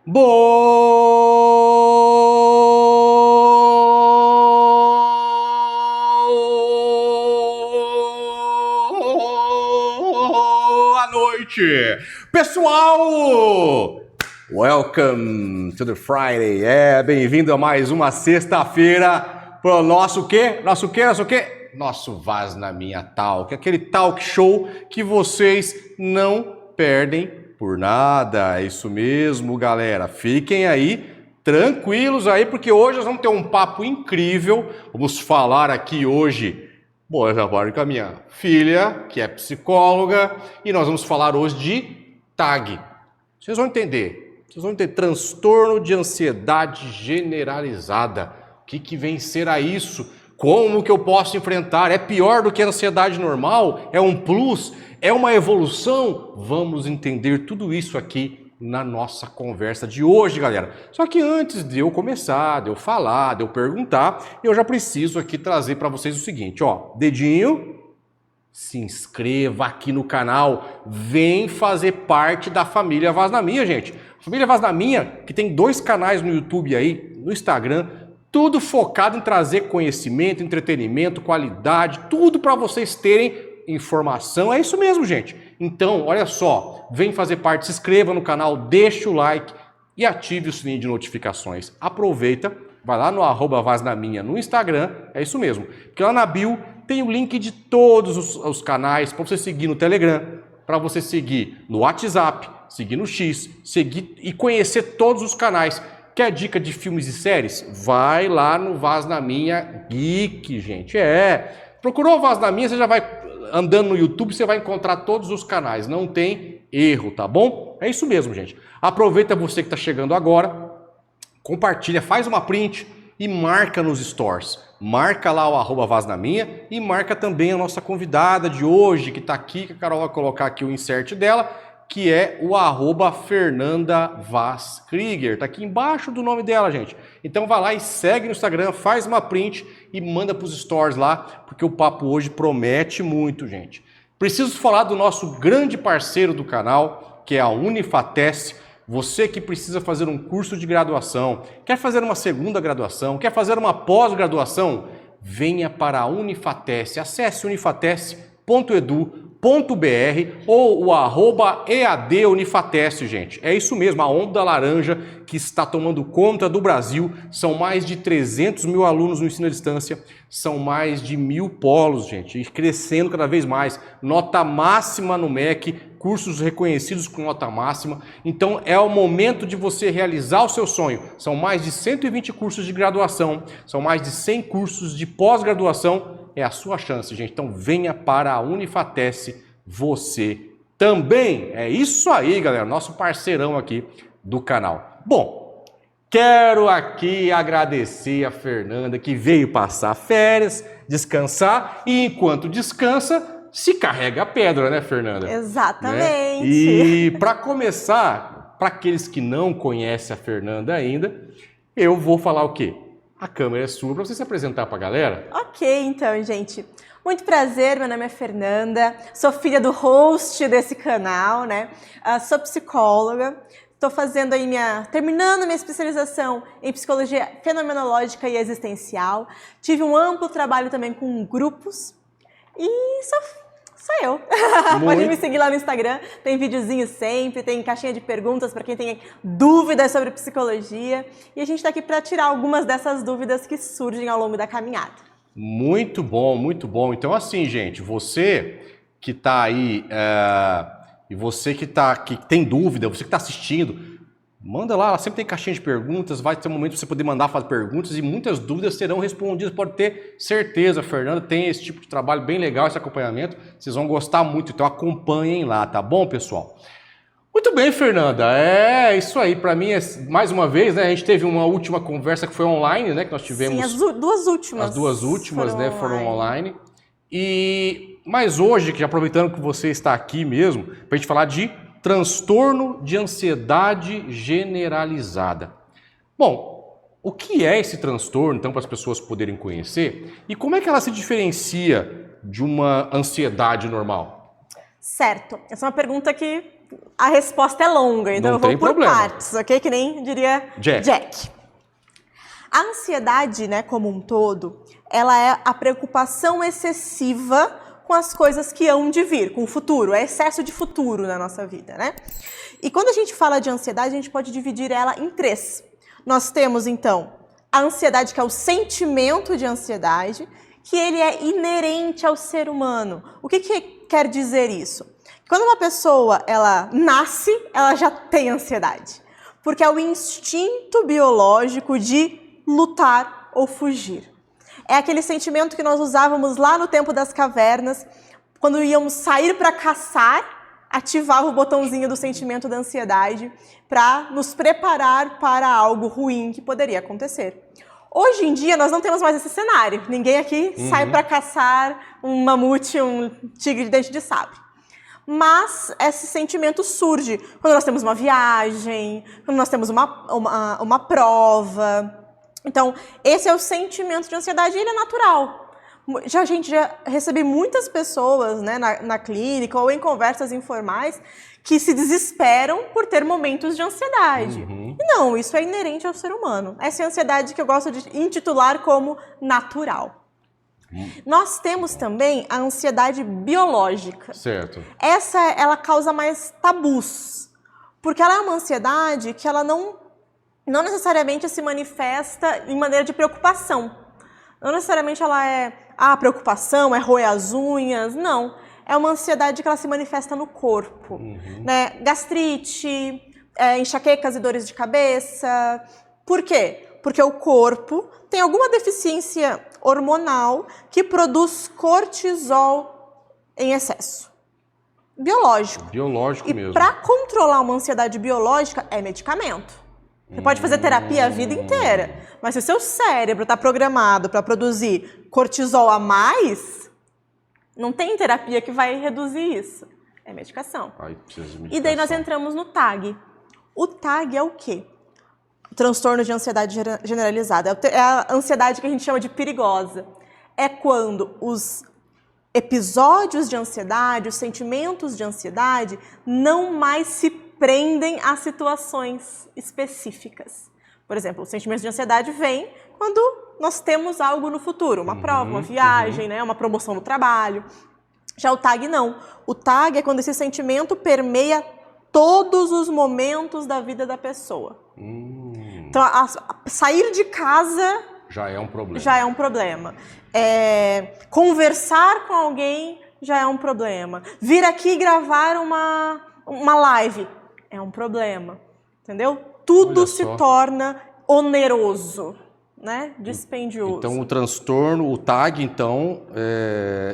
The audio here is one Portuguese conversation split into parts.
Boa noite, pessoal! Welcome to the Friday. Bem-vindo a mais uma sexta-feira pro nosso quê? Nosso Vaz na Minha Talk, aquele talk show que vocês não perdem por nada. É isso mesmo, galera. Fiquem aí tranquilos aí, porque hoje nós vamos ter um papo incrível. Vamos falar aqui hoje, bom, eu já falo com a minha filha, que é psicóloga, e nós vamos falar hoje de TAG. Vocês vão entender transtorno de ansiedade generalizada. O que vem ser a isso? Como que eu posso enfrentar? É pior do que a ansiedade normal? É um plus? É uma evolução? Vamos entender tudo isso aqui na nossa conversa de hoje, galera. Só que antes de eu começar, de eu falar, de eu perguntar, eu já preciso aqui trazer para vocês o seguinte, ó, dedinho, se inscreva aqui no canal, vem fazer parte da família Vaz na Minha, gente. Família Vaz na Minha, que tem 2 canais no YouTube aí, no Instagram, tudo focado em trazer conhecimento, entretenimento, qualidade, tudo para vocês terem informação. É isso mesmo, gente. Então, olha só, vem fazer parte, se inscreva no canal, deixa o like e ative o sininho de notificações. Aproveita, vai lá no @vaznaminha no Instagram, é isso mesmo. Porque lá na bio tem o link de todos os canais para você seguir no Telegram, para você seguir no WhatsApp, seguir no X, seguir e conhecer todos os canais. Quer dica de filmes e séries? Vai lá no Vaz na Minha Geek, gente. Procurou o Vaz na Minha, você já vai andando no YouTube, você vai encontrar todos os canais. Não tem erro, tá bom? É isso mesmo, gente. Aproveita você que está chegando agora, compartilha, faz uma print e marca nos stories. Marca lá o @Vaz na Minha e marca também a nossa convidada de hoje, que está aqui, que a Carol vai colocar aqui o insert dela, que é o @Fernanda Vaz Krieger. Tá aqui embaixo do nome dela, gente. Então vai lá e segue no Instagram, faz uma print e manda para os stories lá, porque o papo hoje promete muito, gente. Preciso falar do nosso grande parceiro do canal, que é a Unifatesc. Você que precisa fazer um curso de graduação, quer fazer uma segunda graduação, quer fazer uma pós-graduação, venha para a Unifatesc. Acesse unifatesc.edu.br ou o @EADUnifateste, gente. É isso mesmo, a onda laranja que está tomando conta do Brasil. São mais de 300 mil alunos no ensino à distância, são mais de 1000 polos, gente, e crescendo cada vez mais. Nota máxima no MEC, cursos reconhecidos com nota máxima. Então é o momento de você realizar o seu sonho. São mais de 120 cursos de graduação, são mais de 100 cursos de pós-graduação. É a sua chance, gente. Então venha para a Unifateste você também. É isso aí, galera. Nosso parceirão aqui do canal. Bom, quero aqui agradecer a Fernanda que veio passar férias, descansar e enquanto descansa, se carrega a pedra, né, Fernanda? Exatamente. Né? E para começar, para aqueles que não conhecem a Fernanda ainda, eu vou falar o quê? A câmera é sua para você se apresentar para a galera. Ok, então, gente. Muito prazer, meu nome é Fernanda, sou filha do host desse canal, né? Sou psicóloga, estou fazendo aí terminando minha especialização em psicologia fenomenológica e existencial. Tive um amplo trabalho também com grupos e sou eu. Pode me seguir lá no Instagram, tem videozinho sempre, tem caixinha de perguntas para quem tem dúvidas sobre psicologia. E a gente está aqui para tirar algumas dessas dúvidas que surgem ao longo da caminhada. Muito bom, muito bom. Então assim, gente, você que está aí, e você que tem dúvida, você que está assistindo, manda lá, sempre tem caixinha de perguntas, vai ter um momento para você poder mandar fazer perguntas e muitas dúvidas serão respondidas, pode ter certeza. A Fernanda tem esse tipo de trabalho bem legal, esse acompanhamento, vocês vão gostar muito, então acompanhem lá, tá bom, pessoal? Muito bem, Fernanda, é isso aí, para mim, mais uma vez, né, a gente teve uma última conversa que foi online, né, que nós tivemos... Sim, as duas últimas. As duas últimas, né, foram online. Mas hoje, que aproveitando que você está aqui mesmo, para a gente falar de transtorno de ansiedade generalizada. Bom, o que é esse transtorno, então, para as pessoas poderem conhecer? E como é que ela se diferencia de uma ansiedade normal? Certo. Essa é uma pergunta que a resposta é longa, então eu vou por partes, ok? Que nem diria Jack. A ansiedade, né, como um todo, ela é a preocupação excessiva com as coisas que hão de vir, com o futuro, é excesso de futuro na nossa vida, né? E quando a gente fala de ansiedade, a gente pode dividir ela em três. Nós temos, então, a ansiedade, que é o sentimento de ansiedade, que ele é inerente ao ser humano. O que quer dizer isso? Quando uma pessoa, ela nasce, ela já tem ansiedade, porque é o instinto biológico de lutar ou fugir. É aquele sentimento que nós usávamos lá no tempo das cavernas, quando íamos sair para caçar, ativava o botãozinho do sentimento da ansiedade para nos preparar para algo ruim que poderia acontecer. Hoje em dia nós não temos mais esse cenário. Ninguém aqui sai para caçar um mamute, um tigre de dente de sabre. Mas esse sentimento surge quando nós temos uma viagem, quando nós temos uma prova. Então, esse é o sentimento de ansiedade e ele é natural. A gente já recebi muitas pessoas, né, na clínica ou em conversas informais que se desesperam por ter momentos de ansiedade. E não, isso é inerente ao ser humano. Essa é a ansiedade que eu gosto de intitular como natural. Nós temos também a ansiedade biológica. Certo. Ela causa mais tabus, porque ela é uma ansiedade que ela não necessariamente se manifesta em maneira de preocupação. Não necessariamente ela é preocupação, é roer as unhas, não. É uma ansiedade que ela se manifesta no corpo. Né? Gastrite, enxaquecas e dores de cabeça. Por quê? Porque o corpo tem alguma deficiência hormonal que produz cortisol em excesso. Biológico. Biológico mesmo. E para controlar uma ansiedade biológica é medicamento. Você pode fazer terapia a vida inteira, mas se o seu cérebro está programado para produzir cortisol a mais, não tem terapia que vai reduzir isso. É medicação. Precisa de medicação. E daí nós entramos no TAG. O TAG é o quê? O transtorno de ansiedade generalizada. É a ansiedade que a gente chama de perigosa. É quando os episódios de ansiedade, os sentimentos de ansiedade, não mais se prendem a situações específicas. Por exemplo, o sentimento de ansiedade vem quando nós temos algo no futuro, uma prova, uma viagem, né, uma promoção no trabalho. Já o TAG não. O TAG é quando esse sentimento permeia todos os momentos da vida da pessoa. Então, sair de casa já é um problema. Já é um problema. Conversar com alguém já é um problema. Vir aqui gravar uma live é um problema. Entendeu? Tudo se torna oneroso, né? Dispendioso. Então, o transtorno, o TAG, então,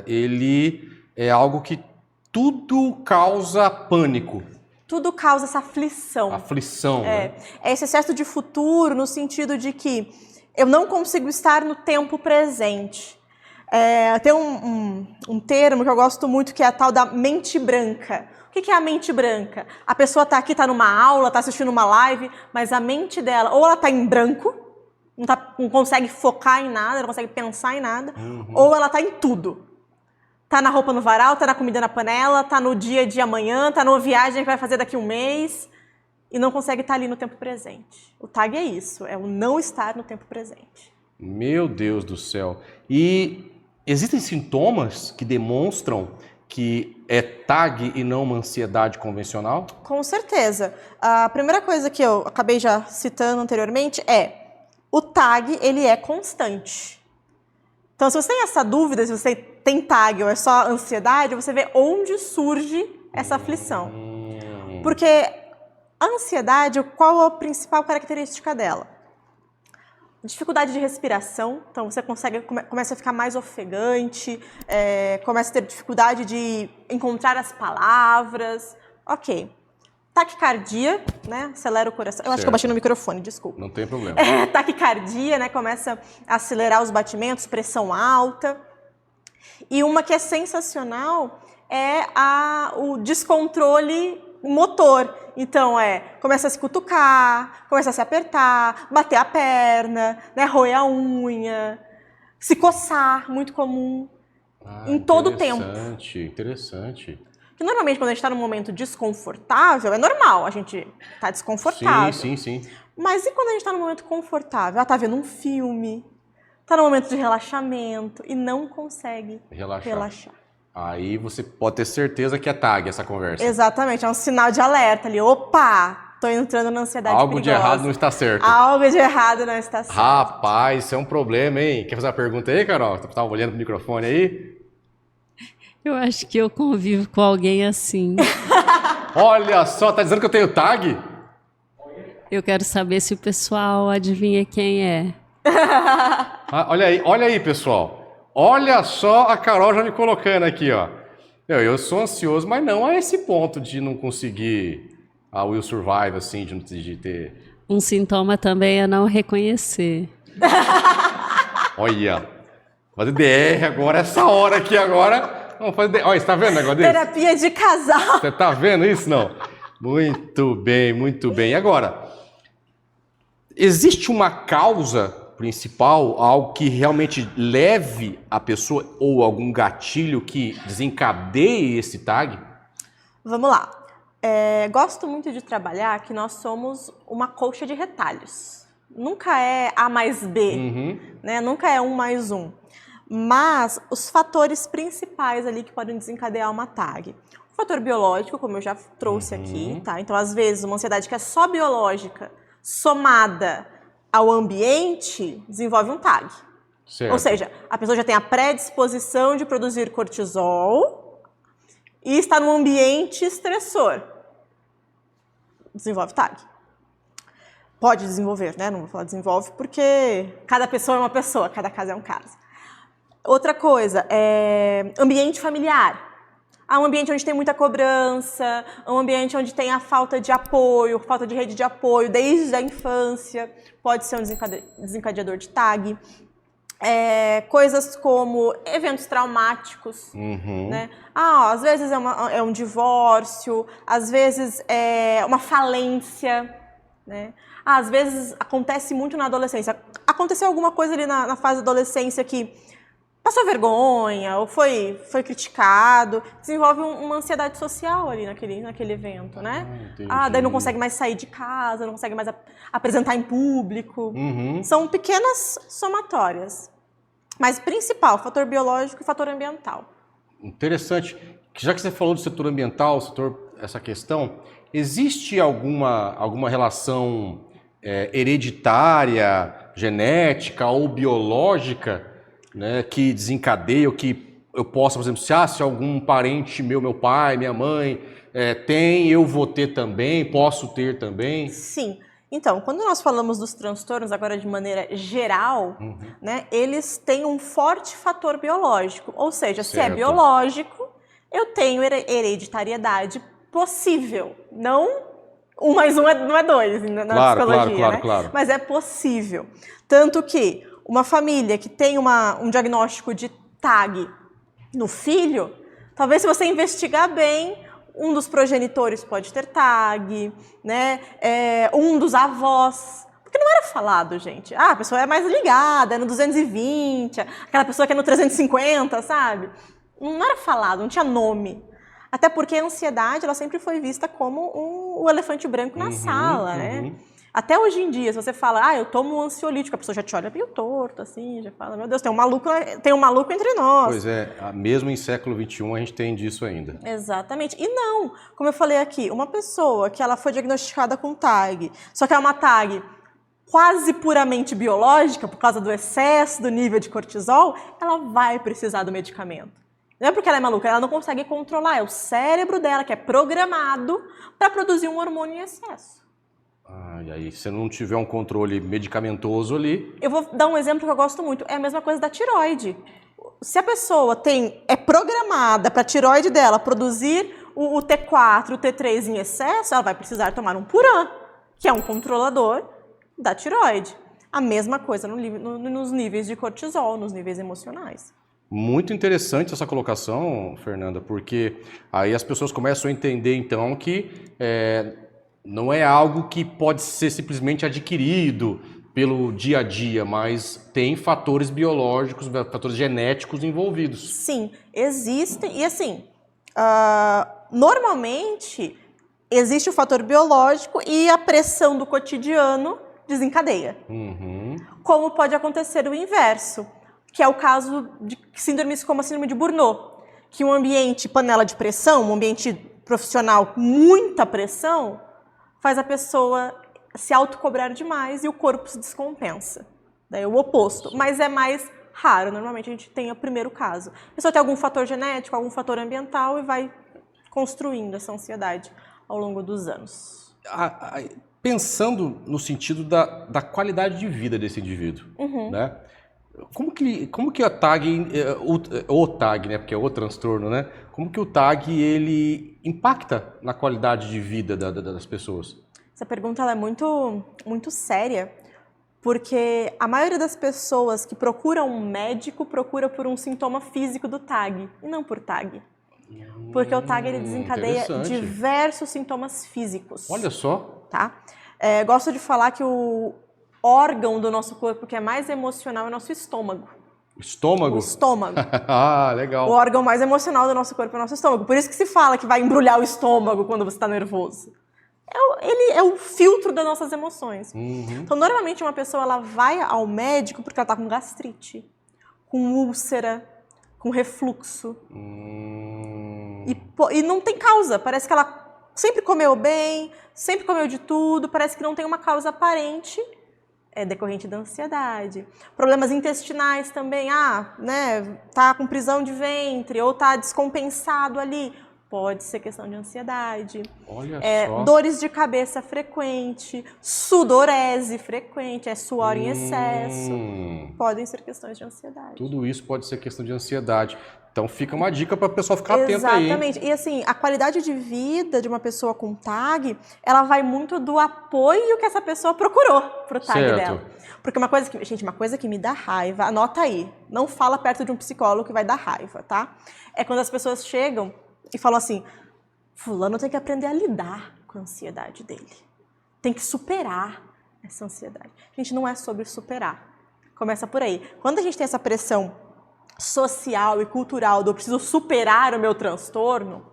ele é algo que tudo causa pânico. Tudo causa essa aflição. Aflição, né? É esse excesso de futuro no sentido de que eu não consigo estar no tempo presente. Tem um termo que eu gosto muito, que é a tal da mente branca. O que é a mente branca? A pessoa está aqui, está numa aula, está assistindo uma live, mas a mente dela, ou ela está em branco, não consegue focar em nada, não consegue pensar em nada, ou ela está em tudo. Tá na roupa no varal, tá na comida na panela, tá no dia de amanhã, tá numa viagem que vai fazer daqui um mês e não consegue estar ali no tempo presente. O TAG é isso, é o não estar no tempo presente. Meu Deus do céu. E existem sintomas que demonstram que é TAG e não uma ansiedade convencional? Com certeza. A primeira coisa que eu acabei já citando anteriormente o TAG, ele é constante. Então, se você tem essa dúvida, se você tem TAG ou é só ansiedade, você vê onde surge essa aflição. Porque a ansiedade, qual é a principal característica dela? Dificuldade de respiração, então você começa a ficar mais ofegante, começa a ter dificuldade de encontrar as palavras. Ok. Taquicardia, né? Acelera o coração. Eu acho que eu bati no microfone, desculpa. Não tem problema. Taquicardia, né? Começa a acelerar os batimentos, pressão alta. E uma que é sensacional é o descontrole motor. Então, começa a se cutucar, começa a se apertar, bater a perna, né? Roer a unha, se coçar, muito comum, em todo o tempo. Interessante. Que normalmente quando a gente está num momento desconfortável, é normal, a gente tá desconfortável. Sim. Mas e quando a gente está num momento confortável? Ela tá vendo um filme, tá num momento de relaxamento e não consegue relaxar. Aí você pode ter certeza que é TAG essa conversa. Exatamente, é um sinal de alerta ali. Opa, tô entrando na ansiedade perigosa. Algo de errado não está certo. Algo de errado não está certo. Rapaz, isso é um problema, hein? Quer fazer uma pergunta aí, Carol? Você tá olhando pro microfone aí? Eu acho que eu convivo com alguém assim. Olha só, tá dizendo que eu tenho TAG? Eu quero saber se o pessoal adivinha quem é. Olha aí, pessoal. Olha só a Carol já me colocando aqui, ó. Eu sou ansioso, mas não a esse ponto de não conseguir a Will Survive, assim, de ter... Um sintoma também é não reconhecer. Olha, fazer DR agora, essa hora aqui agora... Vamos fazer DR. Olha, você tá vendo o negócio desse? Terapia de casal. Você tá vendo isso, não? Muito bem, muito bem. Agora, existe uma causa principal, algo que realmente leve a pessoa ou algum gatilho que desencadeie esse TAG? Vamos lá. Gosto muito de trabalhar que nós somos uma colcha de retalhos. Nunca é A mais B, né? Nunca é 1 mais 1. Mas os fatores principais ali que podem desencadear uma TAG. O fator biológico, como eu já trouxe aqui, tá? Então, às vezes, uma ansiedade que é só biológica, somada ao ambiente, desenvolve um TAG. Certo. Ou seja, a pessoa já tem a predisposição de produzir cortisol e está num ambiente estressor. Desenvolve TAG. Pode desenvolver, né? Não vou falar desenvolve porque cada pessoa é uma pessoa, cada caso é um caso. Outra coisa, ambiente familiar. Um ambiente onde tem muita cobrança, um ambiente onde tem a falta de apoio, falta de rede de apoio desde a infância, pode ser um desencadeador de TAG. Coisas como eventos traumáticos, né? Às vezes é um divórcio, às vezes é uma falência, né? Às vezes acontece muito na adolescência. Aconteceu alguma coisa ali na fase da adolescência que passou vergonha ou foi criticado, desenvolve uma ansiedade social ali naquele evento, né? Daí não consegue mais sair de casa, não consegue mais apresentar em público. São pequenas somatórias. Mas principal, fator biológico e fator ambiental. Interessante. Já que você falou do setor ambiental, essa questão, existe alguma relação hereditária, genética ou biológica, né, que desencadeia ou que eu possa, por exemplo, se algum parente meu pai, minha mãe tem, eu vou ter também, posso ter também? Sim. Então, quando nós falamos dos transtornos, agora de maneira geral, né, eles têm um forte fator biológico. Ou seja, se é biológico, eu tenho hereditariedade possível. Não 1 mais 1 não é 2 na psicologia, né? Claro. Mas é possível. Tanto que uma família que tem um diagnóstico de TAG no filho, talvez se você investigar bem, um dos progenitores pode ter TAG, né? Um dos avós. Porque não era falado, gente. Ah, a pessoa é mais ligada, é no 220, aquela pessoa que é no 350, sabe? Não era falado, não tinha nome. Até porque a ansiedade, ela sempre foi vista como o elefante branco na sala, né? Até hoje em dia, se você fala, eu tomo um ansiolítico, a pessoa já te olha meio torto, assim, já fala, meu Deus, tem um maluco entre nós. Pois é, mesmo em século XXI a gente tem disso ainda. Exatamente. E não, como eu falei aqui, uma pessoa que ela foi diagnosticada com TAG, só que é uma TAG quase puramente biológica, por causa do excesso do nível de cortisol, ela vai precisar do medicamento. Não é porque ela é maluca, ela não consegue controlar, é o cérebro dela que é programado para produzir um hormônio em excesso. E aí, se não tiver um controle medicamentoso ali... Eu vou dar um exemplo que eu gosto muito. É a mesma coisa da tireoide. Se a pessoa é programada para a tireoide dela produzir o T4, o T3 em excesso, ela vai precisar tomar um Puran, que é um controlador da tireoide. A mesma coisa nos níveis de cortisol, nos níveis emocionais. Muito interessante essa colocação, Fernanda, porque aí as pessoas começam a entender, então, que não é algo que pode ser simplesmente adquirido pelo dia a dia, mas tem fatores biológicos, fatores genéticos envolvidos. Sim, existem. E assim, normalmente existe o fator biológico e a pressão do cotidiano desencadeia. Como pode acontecer o inverso, que é o caso de síndromes como a síndrome de Burnout, que um ambiente panela de pressão, um ambiente profissional com muita pressão, faz a pessoa se autocobrar demais e o corpo se descompensa. Daí é o oposto, mas é mais raro. Normalmente a gente tem o primeiro caso. A pessoa tem algum fator genético, algum fator ambiental e vai construindo essa ansiedade ao longo dos anos. Pensando no sentido da qualidade de vida desse indivíduo, né? Como que a TAG, o TAG, né, porque é o transtorno, né? Como que o TAG ele impacta na qualidade de vida das pessoas? Essa pergunta ela é muito, muito séria, porque a maioria das pessoas que procuram um médico procura por um sintoma físico do TAG e não por TAG. Porque o TAG ele desencadeia diversos sintomas físicos. Olha só. Tá? Gosto de falar que o órgão do nosso corpo que é mais emocional é o nosso estômago. Estômago? O estômago. Legal. O órgão mais emocional do nosso corpo é o nosso estômago. Por isso que se fala que vai embrulhar o estômago quando você está nervoso. Ele é o filtro das nossas emoções. Então, normalmente, uma pessoa ela vai ao médico porque ela está com gastrite, com úlcera, com refluxo. E não tem causa. Parece que ela sempre comeu bem, sempre comeu de tudo, parece que não tem uma causa aparente. É decorrente da ansiedade. Problemas intestinais também, tá com prisão de ventre ou tá descompensado ali, pode ser questão de ansiedade. Olha só. Dores de cabeça frequente, sudorese frequente, suor em excesso, podem ser questões de ansiedade. Tudo isso pode ser questão de ansiedade. Então fica uma dica para a pessoa ficar atenta aí. Exatamente. E assim, a qualidade de vida de uma pessoa com TAG, ela vai muito do apoio que essa pessoa procurou pro TAG dela. Porque uma coisa que me dá raiva, anota aí, não fala perto de um psicólogo que vai dar raiva, tá? É quando as pessoas chegam e falam assim, fulano tem que aprender a lidar com a ansiedade dele. Tem que superar essa ansiedade. Gente, não é sobre superar. Começa por aí. Quando a gente tem essa pressão social e cultural do eu preciso superar o meu transtorno,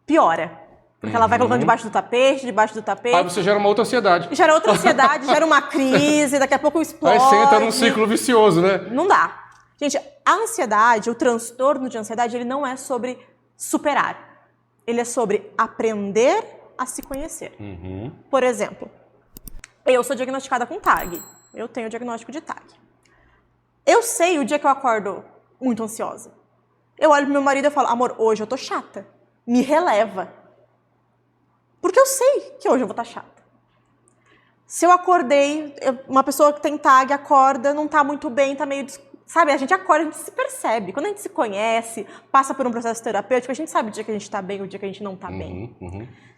piora. Porque ela vai colocando debaixo do tapete. Aí você gera uma outra ansiedade. Gera outra ansiedade, gera uma crise, daqui a pouco explode. Aí você entra num ciclo vicioso, né? Não dá. Gente, a ansiedade, o transtorno de ansiedade, ele não é sobre superar. Ele é sobre aprender a se conhecer. Por exemplo, eu sou diagnosticada com TAG. Eu tenho o diagnóstico de TAG. Eu sei o dia que eu acordo muito ansiosa. Eu olho pro meu marido e falo, amor, hoje eu tô chata. Me releva. Porque eu sei que hoje eu vou estar chata. Se eu acordei, uma pessoa que tem TAG acorda, não tá muito bem, tá meio... Sabe, a gente acorda, a gente se percebe. Quando a gente se conhece, passa por um processo terapêutico, a gente sabe o dia que a gente tá bem e o dia que a gente não tá bem.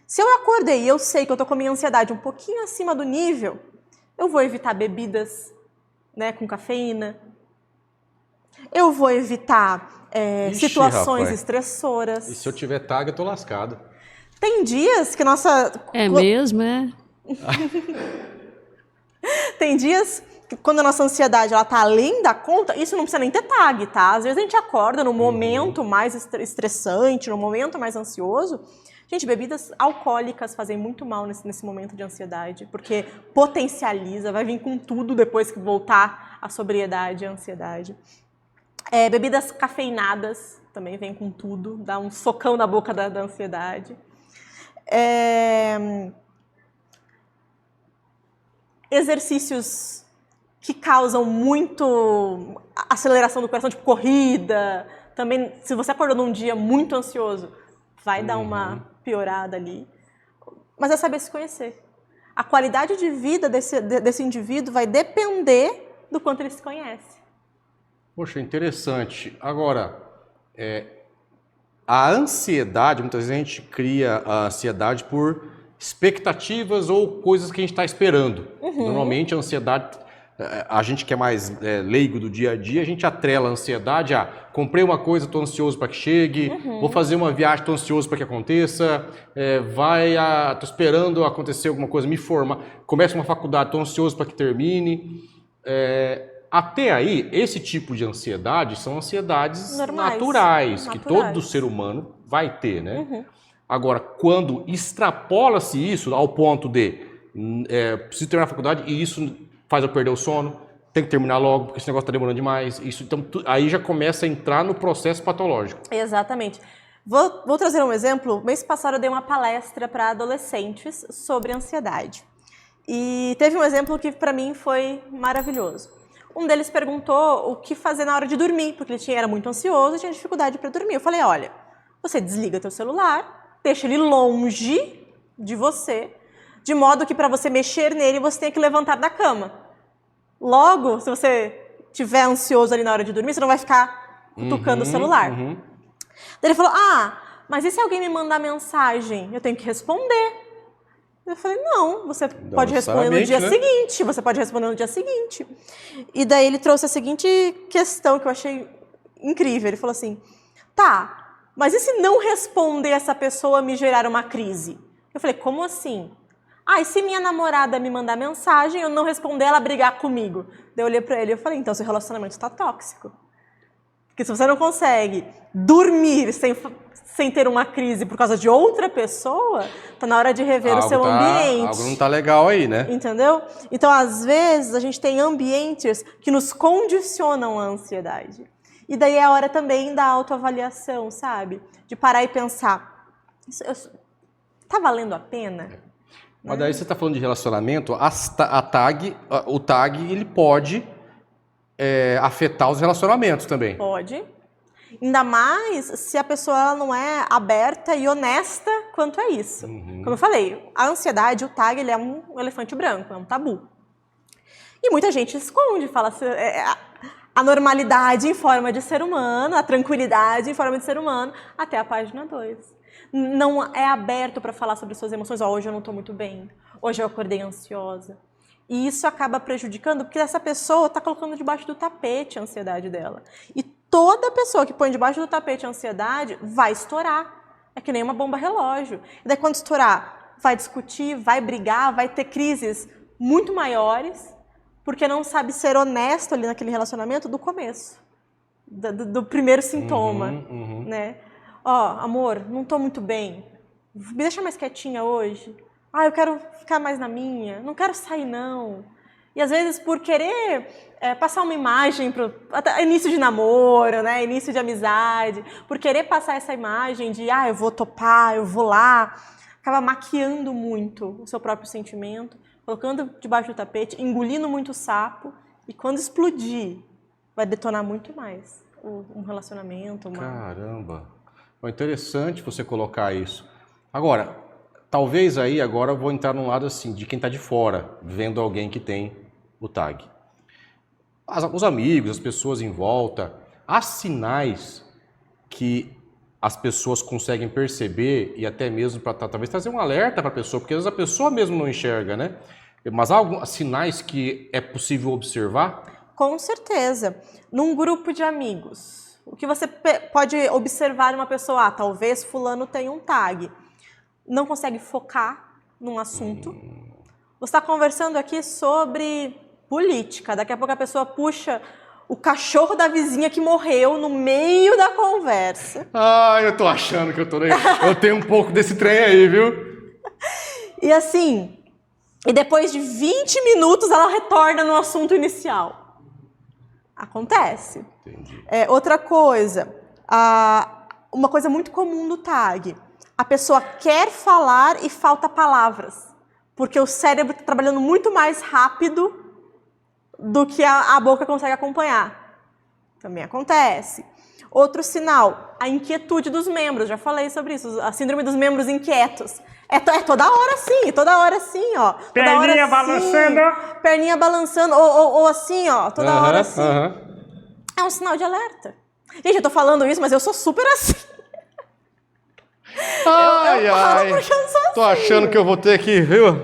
Se eu acordei e eu sei que eu tô com a minha ansiedade um pouquinho acima do nível, eu vou evitar bebidas, né, com cafeína. Eu vou evitar situações estressoras. E se eu tiver TAG, eu tô lascado. Tem dias que nossa... É mesmo, é? Tem dias que quando a nossa ansiedade ela tá além da conta, isso não precisa nem ter TAG, tá? Às vezes a gente acorda no momento mais estressante, no momento mais ansioso. Gente, bebidas alcoólicas fazem muito mal nesse momento de ansiedade, porque potencializa, vai vir com tudo depois que voltar a sobriedade e a ansiedade. Bebidas cafeinadas também vem com tudo, dá um socão na boca da ansiedade. Exercícios que causam muito aceleração do coração, tipo corrida. Também, se você acordou num dia muito ansioso, vai dar uma piorada ali. Mas é saber se conhecer. A qualidade de vida desse indivíduo vai depender do quanto ele se conhece. Poxa, interessante. Agora, a ansiedade, muitas vezes a gente cria a ansiedade por expectativas ou coisas que a gente está esperando. Normalmente a ansiedade, a gente que é mais leigo do dia a dia, a gente atrela a ansiedade a comprei uma coisa, estou ansioso para que chegue, vou fazer uma viagem, estou ansioso para que aconteça, estou esperando acontecer alguma coisa, me formar, começo uma faculdade, estou ansioso para que termine. Até aí, esse tipo de ansiedade são ansiedades naturais, que todo ser humano vai ter, né? Agora, quando extrapola-se isso ao ponto de preciso terminar a faculdade e isso faz eu perder o sono, tem que terminar logo porque esse negócio está demorando demais, então, aí já começa a entrar no processo patológico. Exatamente. Vou trazer um exemplo. Mês passado eu dei uma palestra para adolescentes sobre ansiedade. E teve um exemplo que para mim foi maravilhoso. Um deles perguntou o que fazer na hora de dormir, porque ele era muito ansioso e tinha dificuldade para dormir. Eu falei, olha, você desliga teu celular, deixa ele longe de você, de modo que para você mexer nele, você tem que levantar da cama. Logo, se você estiver ansioso ali na hora de dormir, você não vai ficar cutucando o celular. Daí ele falou, mas e se alguém me mandar mensagem? Eu tenho que responder. Eu falei, não, você pode responder no dia seguinte, você pode responder no dia seguinte. E daí ele trouxe a seguinte questão que eu achei incrível. Ele falou assim, tá, mas e se não responder essa pessoa me gerar uma crise? Eu falei, como assim? E se minha namorada me mandar mensagem, eu não responder, ela brigar comigo? Daí eu olhei pra ele e falei, então seu relacionamento está tóxico. Porque se você não consegue dormir sem ter uma crise por causa de outra pessoa, tá na hora de rever o seu ambiente. Algo não tá legal aí, né? Entendeu? Então, às vezes, a gente tem ambientes que nos condicionam à ansiedade. E daí é a hora também da autoavaliação, sabe? De parar e pensar, tá valendo a pena? Mas daí você tá falando de relacionamento, o TAG, ele pode afetar os relacionamentos também. Pode. Ainda mais se a pessoa não é aberta e honesta quanto a isso. Como eu falei, a ansiedade, o TAG, ele é um elefante branco, é um tabu. E muita gente esconde, fala a normalidade em forma de ser humano, a tranquilidade em forma de ser humano, até a página 2. Não é aberto para falar sobre suas emoções. Hoje eu não estou muito bem, hoje eu acordei ansiosa. E isso acaba prejudicando, porque essa pessoa está colocando debaixo do tapete a ansiedade dela. E toda pessoa que põe debaixo do tapete a ansiedade vai estourar. É que nem uma bomba relógio. E daí quando estourar, vai discutir, vai brigar, vai ter crises muito maiores, porque não sabe ser honesto ali naquele relacionamento do começo. Do primeiro sintoma, né? Amor, não estou muito bem. Me deixa mais quietinha hoje. Eu quero ficar mais na minha. Não quero sair, não. E às vezes por querer passar uma imagem até início de namoro, né, início de amizade, por querer passar essa imagem de eu vou topar, eu vou lá, acaba maquiando muito o seu próprio sentimento, colocando debaixo do tapete, engolindo muito sapo, e quando explodir, vai detonar muito mais um relacionamento. Caramba! É interessante você colocar isso. Agora, talvez aí agora eu vou entrar num lado assim, de quem está de fora, vendo alguém que tem o tag. Os amigos, as pessoas em volta, há sinais que as pessoas conseguem perceber e até mesmo para talvez trazer um alerta para a pessoa, porque às vezes a pessoa mesmo não enxerga, né? Mas há alguns sinais que é possível observar? Com certeza. Num grupo de amigos, o que você pode observar uma pessoa, talvez fulano tenha um tag, não consegue focar num assunto. Você está conversando aqui sobre política, daqui a pouco a pessoa puxa o cachorro da vizinha que morreu no meio da conversa. Eu tô achando que eu tenho um pouco desse trem aí, viu? E assim, e depois de 20 minutos ela retorna no assunto inicial. Acontece. Entendi. Outra coisa, uma coisa muito comum do tag, a pessoa quer falar e falta palavras, porque o cérebro está trabalhando muito mais rápido do que a boca consegue acompanhar. Também acontece. Outro sinal, a inquietude dos membros. Já falei sobre isso, a síndrome dos membros inquietos. É toda hora assim, ó. Perninha balançando. Perninha balançando, ou assim, ó, toda hora assim. É um sinal de alerta. Gente, eu tô falando isso, mas eu sou super assim. Eu falo porque eu sou assim. Tô achando que eu vou ter que, viu?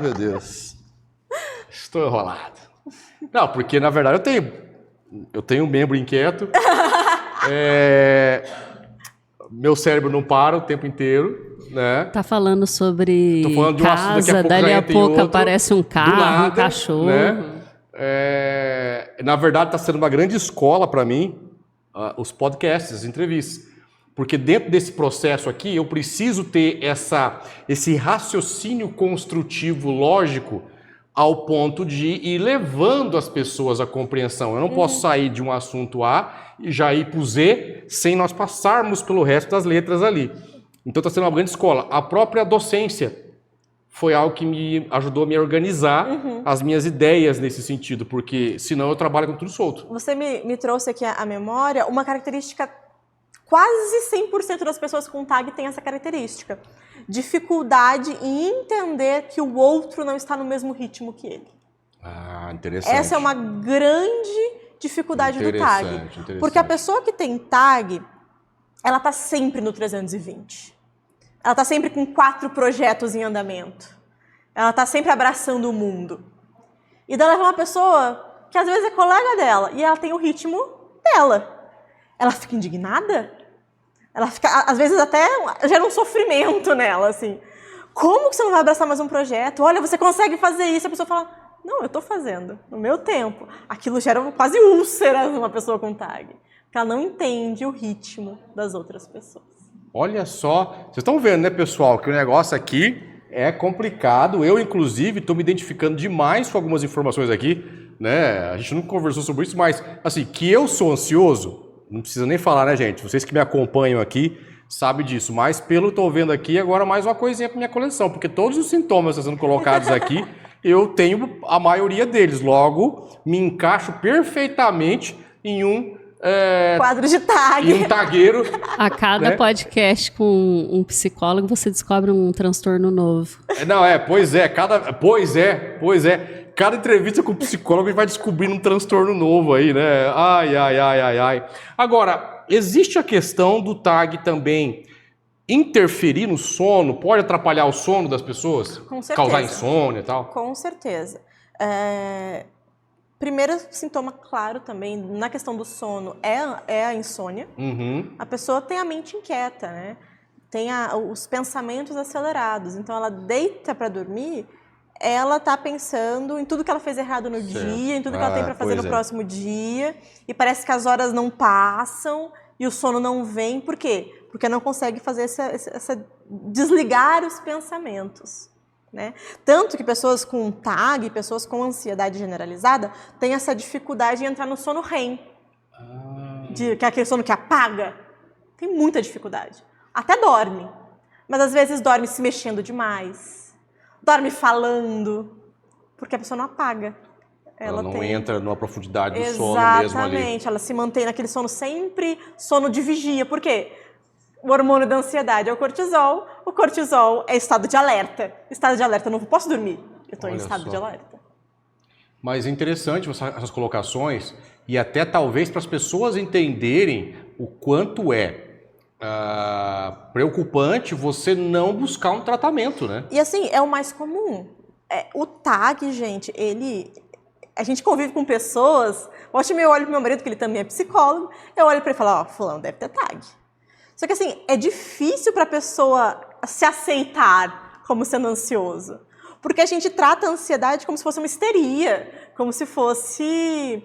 Meu Deus. Estou enrolado. Não, porque na verdade eu tenho um membro inquieto. Meu cérebro não para o tempo inteiro, né? Tá falando sobre Tô falando de um assunto, casa, dali a pouco aparece um carro, nada, um cachorro. Né? Na verdade, está sendo uma grande escola para mim, os podcasts, as entrevistas. Porque dentro desse processo aqui, eu preciso ter esse raciocínio construtivo, lógico, ao ponto de ir levando as pessoas à compreensão. Eu não posso sair de um assunto A e já ir para o Z sem nós passarmos pelo resto das letras ali. Então está sendo uma grande escola. A própria docência foi algo que me ajudou a me organizar as minhas ideias nesse sentido, porque senão eu trabalho com tudo solto. Você me trouxe aqui à memória uma característica, quase 100% das pessoas com tag têm essa característica. Dificuldade em entender que o outro não está no mesmo ritmo que ele. Interessante. Essa é uma grande dificuldade do tag. Porque a pessoa que tem tag, ela está sempre no 320. Ela está sempre com 4 projetos em andamento. Ela está sempre abraçando o mundo. E daí ela é uma pessoa que às vezes é colega dela e ela tem o ritmo dela. Ela fica indignada? Ela fica, às vezes até gera um sofrimento nela, assim. Como que você não vai abraçar mais um projeto? Olha, você consegue fazer isso. A pessoa fala, não, eu estou fazendo, no meu tempo. Aquilo gera quase úlceras numa pessoa com tag. Porque ela não entende o ritmo das outras pessoas. Olha só, vocês estão vendo, né, pessoal, que o negócio aqui é complicado. Eu, inclusive, estou me identificando demais com algumas informações aqui, né? A gente não conversou sobre isso, mas, assim, que eu sou ansioso, não precisa nem falar, né, gente? Vocês que me acompanham aqui sabem disso. Mas pelo que estou vendo aqui, agora mais uma coisinha para minha coleção, porque todos os sintomas que estão sendo colocados aqui, eu tenho a maioria deles. Logo, me encaixo perfeitamente em um quadro de tag. E um tagueiro. A cada podcast com um psicólogo, você descobre um transtorno novo. Pois é. Cada entrevista com o psicólogo a gente vai descobrindo um transtorno novo aí, né? Ai. Agora, existe a questão do tag também interferir no sono? Pode atrapalhar o sono das pessoas? Com certeza. Causar insônia e tal? Com certeza. Primeiro sintoma claro também, na questão do sono, é a insônia. A pessoa tem a mente inquieta, né? Tem os pensamentos acelerados. Então, ela deita para dormir, ela está pensando em tudo que ela fez errado no dia, em tudo que ela tem para fazer no próximo dia. E parece que as horas não passam e o sono não vem. Por quê? Porque não consegue fazer desligar os pensamentos. né? Tanto que pessoas com TAG, pessoas com ansiedade generalizada, têm essa dificuldade de entrar no sono REM. Que é aquele sono que apaga. Tem muita dificuldade. Até dorme. Mas às vezes dorme se mexendo demais. Dorme falando. Porque a pessoa não apaga. Ela não entra numa profundidade do sono mesmo ali. Exatamente. Ela se mantém naquele sono sempre, sono de vigia. Por quê? O hormônio da ansiedade é o cortisol. O cortisol é estado de alerta. Estado de alerta, eu não posso dormir. Eu estou em estado de alerta. Mas é interessante essas colocações e até talvez para as pessoas entenderem o quanto é preocupante você não buscar um tratamento, né? E assim, é o mais comum. O TAG, gente, a gente convive com pessoas... Hoje eu olho pro meu marido, que ele também é psicólogo, eu olho para ele e falo, fulano deve ter TAG. Só que assim, é difícil para a pessoa se aceitar como sendo ansioso. Porque a gente trata a ansiedade como se fosse uma histeria, como se fosse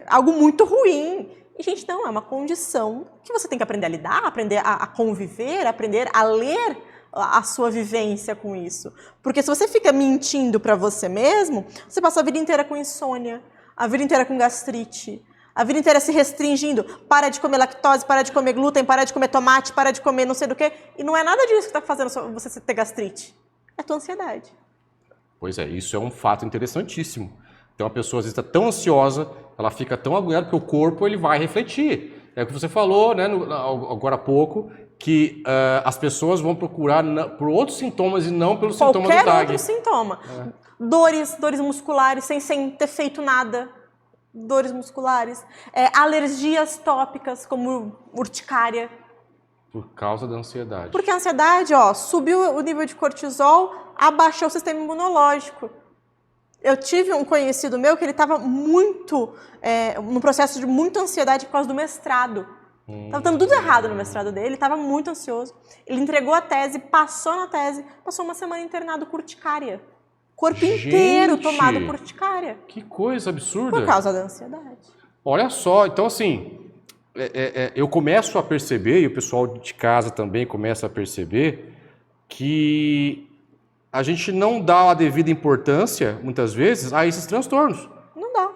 algo muito ruim. E, gente, não, é uma condição que você tem que aprender a lidar, aprender a conviver, aprender a ler a sua vivência com isso. Porque se você fica mentindo para você mesmo, você passa a vida inteira com insônia, a vida inteira com gastrite, a vida inteira se restringindo. Para de comer lactose, para de comer glúten, para de comer tomate, para de comer não sei do quê. E não é nada disso que está fazendo você ter gastrite. É a tua ansiedade. Pois é, isso é um fato interessantíssimo. Então a pessoa às vezes está tão ansiosa, ela fica tão agoniada que o corpo ele vai refletir. É o que você falou, né, agora há pouco, que as pessoas vão procurar por outros sintomas e não pelos sintomas do TAG. Qualquer outro sintoma. Dores musculares sem ter feito nada. Dores musculares. Alergias tópicas, como urticária. Por causa da ansiedade. Porque a ansiedade, subiu o nível de cortisol, abaixou o sistema imunológico. Eu tive um conhecido meu que ele estava muito, num processo de muita ansiedade por causa do mestrado. Estava dando tudo errado no mestrado dele, ele estava muito ansioso. Ele entregou a tese, passou na tese, passou uma semana internado com urticária. Corpo inteiro tomado por urticária. Que coisa absurda. Por causa da ansiedade. Olha só, então assim, eu começo a perceber, e o pessoal de casa também começa a perceber, que a gente não dá a devida importância, muitas vezes, a esses transtornos. Não dá.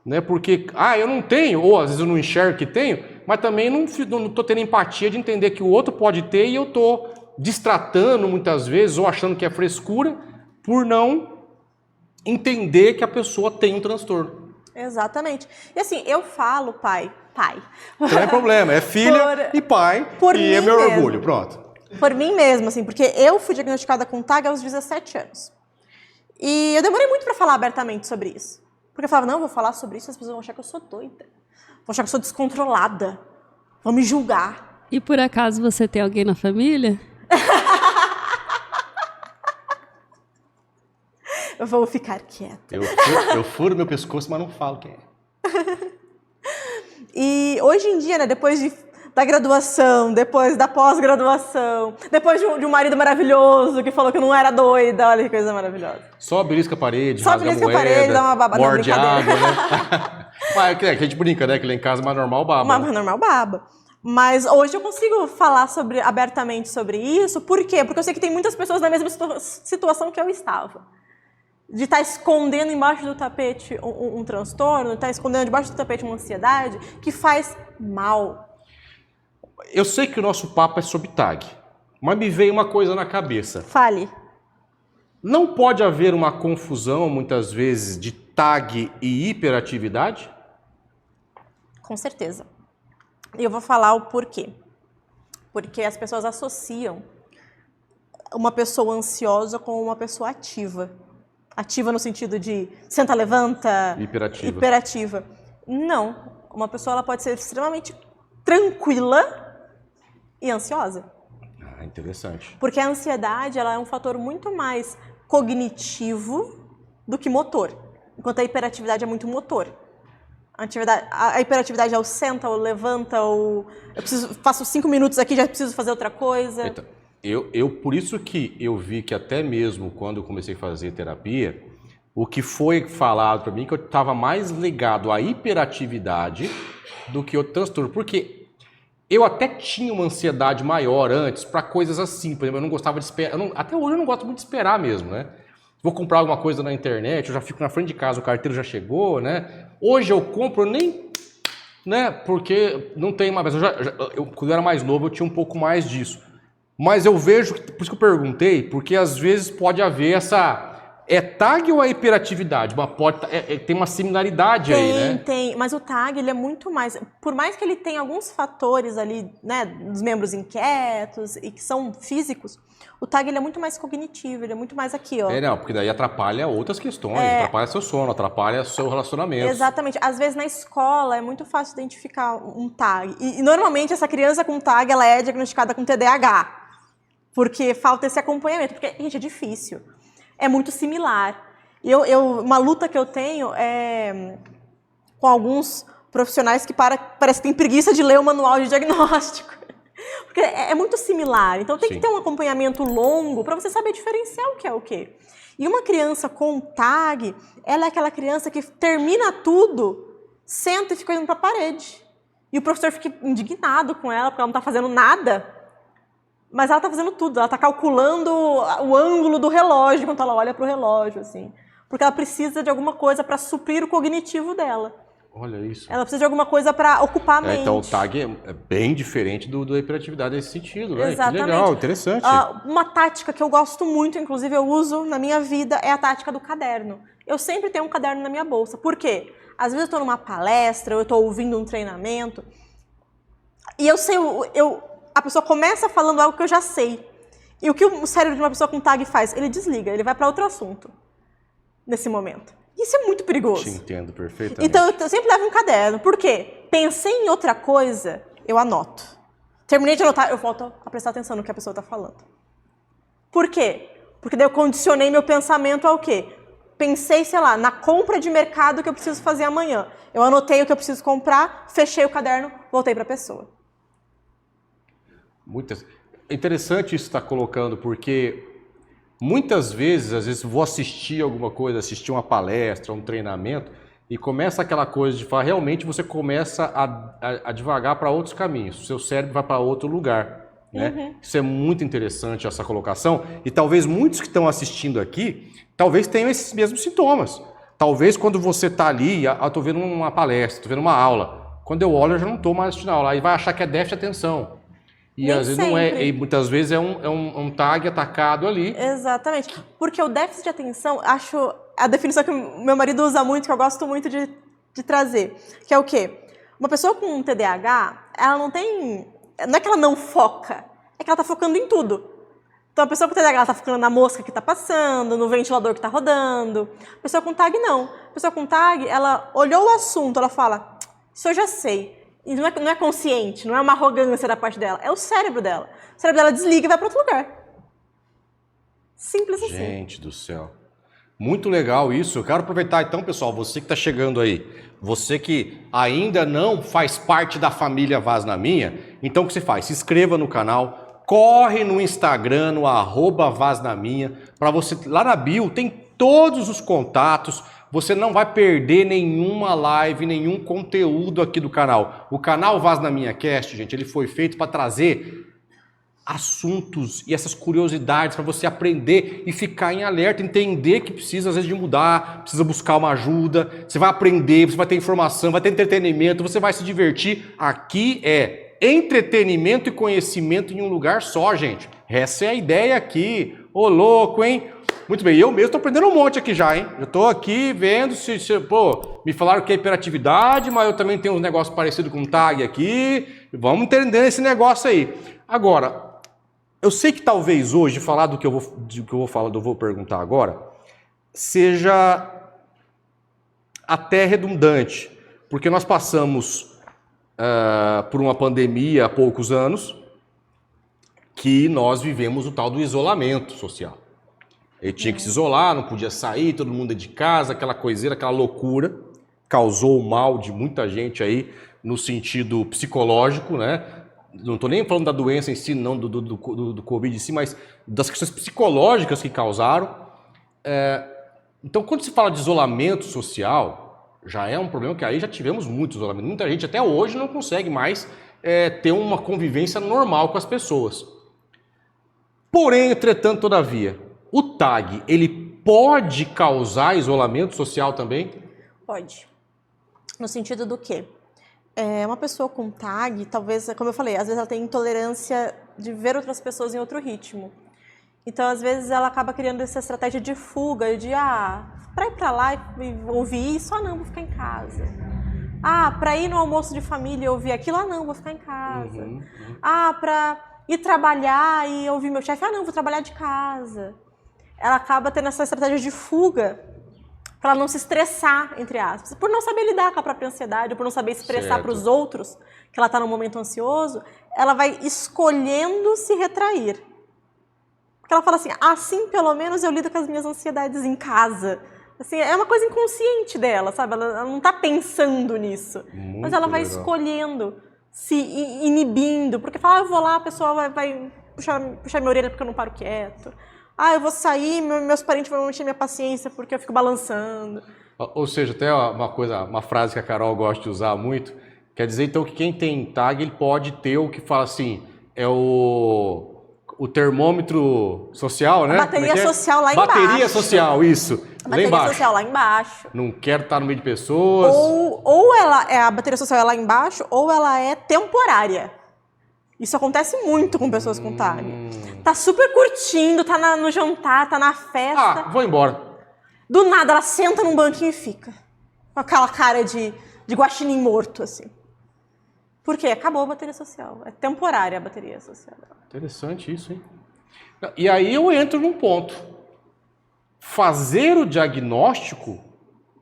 Né? Porque, eu não tenho, ou às vezes eu não enxergo que tenho, mas também não estou tendo empatia de entender que o outro pode ter e eu estou distratando muitas vezes, ou achando que é frescura, por não entender que a pessoa tem um transtorno. Exatamente. E assim, eu falo, pai. Não é problema, é filha e pai, e é meu orgulho, pronto. Por mim mesma, assim, porque eu fui diagnosticada com TAG aos 17 anos. E eu demorei muito para falar abertamente sobre isso. Porque eu falava, não, eu vou falar sobre isso, as pessoas vão achar que eu sou doida. Vão achar que eu sou descontrolada. Vão me julgar. E por acaso você tem alguém na família? Eu vou ficar quieta. Eu furo meu pescoço, mas não falo quem é. E hoje em dia, né, depois da graduação, depois da pós-graduação, depois de um marido maravilhoso que falou que eu não era doida, olha que coisa maravilhosa. Só belisca a parede, só rasga a moeda, parede, dá uma baba. Morde água, né? Mas que a gente brinca, né? Que lá em casa é mais normal baba. Mais normal baba. Mas hoje eu consigo falar abertamente sobre isso. Por quê? Porque eu sei que tem muitas pessoas na mesma situação que eu estava. De estar escondendo embaixo do tapete um transtorno, de estar escondendo debaixo do tapete uma ansiedade, que faz mal. Eu sei que o nosso papo é sobre TAG, mas me veio uma coisa na cabeça. Fale. Não pode haver uma confusão, muitas vezes, de TAG e hiperatividade? Com certeza. E eu vou falar o porquê. Porque as pessoas associam uma pessoa ansiosa com uma pessoa ativa. Ativa no sentido de senta, levanta, hiperativa. Não. Uma pessoa ela pode ser extremamente tranquila e ansiosa. Interessante. Porque a ansiedade ela é um fator muito mais cognitivo do que motor. Enquanto a hiperatividade é muito motor. A hiperatividade é o senta, o levanta, faço 5 minutos aqui, já preciso fazer outra coisa. Então, por isso que eu vi que até mesmo quando eu comecei a fazer terapia, o que foi falado para mim que eu estava mais ligado à hiperatividade do que ao transtorno. Porque Eu até tinha uma ansiedade maior antes para coisas assim. Por exemplo, eu não gostava de esperar. Até hoje eu não gosto muito de esperar mesmo, né? Vou comprar alguma coisa na internet, eu já fico na frente de casa, o carteiro já chegou, né? Hoje eu compro, nem... né? Porque não tem mais... quando eu era mais novo, eu tinha um pouco mais disso. Mas eu vejo... Por isso que eu perguntei, porque às vezes pode haver essa... É tag ou é hiperatividade? Tem uma similaridade aí, né? Tem. Mas o tag, ele é muito mais... Por mais que ele tenha alguns fatores ali, né? Dos membros inquietos e que são físicos, o tag, ele é muito mais cognitivo, ele é muito mais aqui, ó. Não, porque daí atrapalha outras questões, atrapalha seu sono, atrapalha seu relacionamento. Exatamente. Às vezes, na escola, é muito fácil identificar um tag. E normalmente, essa criança com tag, ela é diagnosticada com TDAH. Porque falta esse acompanhamento. Porque, gente, é difícil. É muito similar. Uma luta que eu tenho é com alguns profissionais que parece que tem preguiça de ler o manual de diagnóstico. Porque é muito similar. Então tem que ter um acompanhamento longo para você saber diferenciar o que é o quê. E uma criança com tag, ela é aquela criança que termina tudo, senta e fica olhando para a parede. E o professor fica indignado com ela porque ela não está fazendo nada. Mas ela está fazendo tudo, ela está calculando o ângulo do relógio quando ela olha para o relógio, assim. Porque ela precisa de alguma coisa para suprir o cognitivo dela. Olha isso. Ela precisa de alguma coisa para ocupar a mente. Então o tag é bem diferente da hiperatividade nesse sentido, né? Exatamente. Que legal, interessante. Uma tática que eu gosto muito, inclusive eu uso na minha vida, é a tática do caderno. Eu sempre tenho um caderno na minha bolsa. Por quê? Às vezes eu estou numa palestra, ou eu estou ouvindo um treinamento, e a pessoa começa falando algo que eu já sei. E o que o cérebro de uma pessoa com tag faz? Ele desliga, ele vai para outro assunto nesse momento. Isso é muito perigoso. Te entendo perfeitamente. Então eu sempre levo um caderno. Por quê? Pensei em outra coisa, eu anoto. Terminei de anotar, eu volto a prestar atenção no que a pessoa está falando. Por quê? Porque daí eu condicionei meu pensamento ao quê? Pensei, sei lá, na compra de mercado que eu preciso fazer amanhã. Eu anotei o que eu preciso comprar, fechei o caderno, voltei para a pessoa. É interessante isso que está colocando, porque muitas vezes, às vezes, vou assistir alguma coisa, assistir uma palestra, um treinamento, e começa aquela coisa de falar, realmente você começa a divagar para outros caminhos, o seu cérebro vai para outro lugar. Né? Uhum. Isso é muito interessante, essa colocação, e talvez muitos que estão assistindo aqui, talvez tenham esses mesmos sintomas. Talvez quando você está ali, eu estou vendo uma palestra, estou vendo uma aula, quando eu olho eu já não estou mais assistindo a aula, aí vai achar que é déficit de atenção. E nem às vezes sempre. Não é, e muitas vezes é um tag atacado ali. Exatamente. Porque o déficit de atenção, acho a definição que o meu marido usa muito, que eu gosto muito de trazer, que é o quê? Uma pessoa com um TDAH, ela não é que ela não foca, é que ela está focando em tudo. Então a pessoa com TDAH está focando na mosca que está passando, no ventilador que está rodando. A pessoa com tag não. A pessoa com tag, ela olhou o assunto, ela fala, isso eu já sei. E não é consciente, não é uma arrogância da parte dela, é o cérebro dela. O cérebro dela desliga e vai para outro lugar. Simples assim. Gente do céu. Muito legal isso. Eu quero aproveitar então, pessoal, você que está chegando aí, você que ainda não faz parte da família Vaz na Minha, então o que você faz? Se inscreva no canal, corre no Instagram, no @vaznaminha, para você, lá na bio tem todos os contatos. Você não vai perder nenhuma live, nenhum conteúdo aqui do canal. O canal Vaz na Minha Cast, gente, ele foi feito para trazer assuntos e essas curiosidades para você aprender e ficar em alerta, entender que precisa às vezes de mudar, precisa buscar uma ajuda, você vai aprender, você vai ter informação, vai ter entretenimento, você vai se divertir. Aqui é entretenimento e conhecimento em um lugar só, gente. Essa é a ideia aqui. Ô louco, hein? Muito bem, eu mesmo estou aprendendo um monte aqui já, hein? Eu estou aqui vendo me falaram que é hiperatividade, mas eu também tenho uns negócios parecidos com tag aqui. Vamos entender esse negócio aí. Agora, eu sei que talvez hoje, falar do que eu vou perguntar agora, seja até redundante, porque nós passamos por uma pandemia há poucos anos que nós vivemos o tal do isolamento social. Ele tinha que se isolar, não podia sair, todo mundo de casa, aquela coiseira, aquela loucura. Causou o mal de muita gente aí no sentido psicológico, né? Não estou nem falando da doença em si, não do Covid em si, mas das questões psicológicas que causaram. Então, quando se fala de isolamento social, já é um problema que aí já tivemos muito isolamento. Muita gente até hoje não consegue mais ter uma convivência normal com as pessoas. Porém, entretanto, todavia, o TAG, ele pode causar isolamento social também? Pode. No sentido do quê? Uma pessoa com TAG, talvez, como eu falei, às vezes ela tem intolerância de ver outras pessoas em outro ritmo. Então, às vezes, ela acaba criando essa estratégia de fuga, de, para ir para lá e ouvir isso, não, vou ficar em casa. Para ir no almoço de família e ouvir aquilo, não, vou ficar em casa. Para ir trabalhar e ouvir meu chefe, não, vou trabalhar de casa. Ela acaba tendo essa estratégia de fuga para ela não se estressar, entre aspas. Por não saber lidar com a própria ansiedade, ou por não saber expressar para os outros que ela está num momento ansioso, ela vai escolhendo se retrair. Porque ela fala assim pelo menos eu lido com as minhas ansiedades em casa. Assim, é uma coisa inconsciente dela, sabe? Ela não está pensando nisso. Muito mas ela vai legal. escolhendo, se inibindo. Porque fala, eu vou lá, a pessoa vai puxar minha orelha porque eu não paro quieto. Eu vou sair, meus parentes vão encher minha paciência porque eu fico balançando. Ou seja, até uma frase que a Carol gosta de usar muito, quer dizer então que quem tem TAG, ele pode ter o que fala assim, o termômetro social, né? A bateria social lá embaixo. Bateria social, isso. A bateria social lá embaixo. Não quero estar no meio de pessoas. Ou a bateria social é lá embaixo, ou ela é temporária. Isso acontece muito com pessoas com TAG. Tá super curtindo, tá no jantar, tá na festa. Vou embora. Do nada, ela senta num banquinho e fica. Com aquela cara de guaxinim morto, assim. Por quê? Acabou a bateria social. É temporária a bateria social. Interessante isso, hein? E aí eu entro num ponto. Fazer o diagnóstico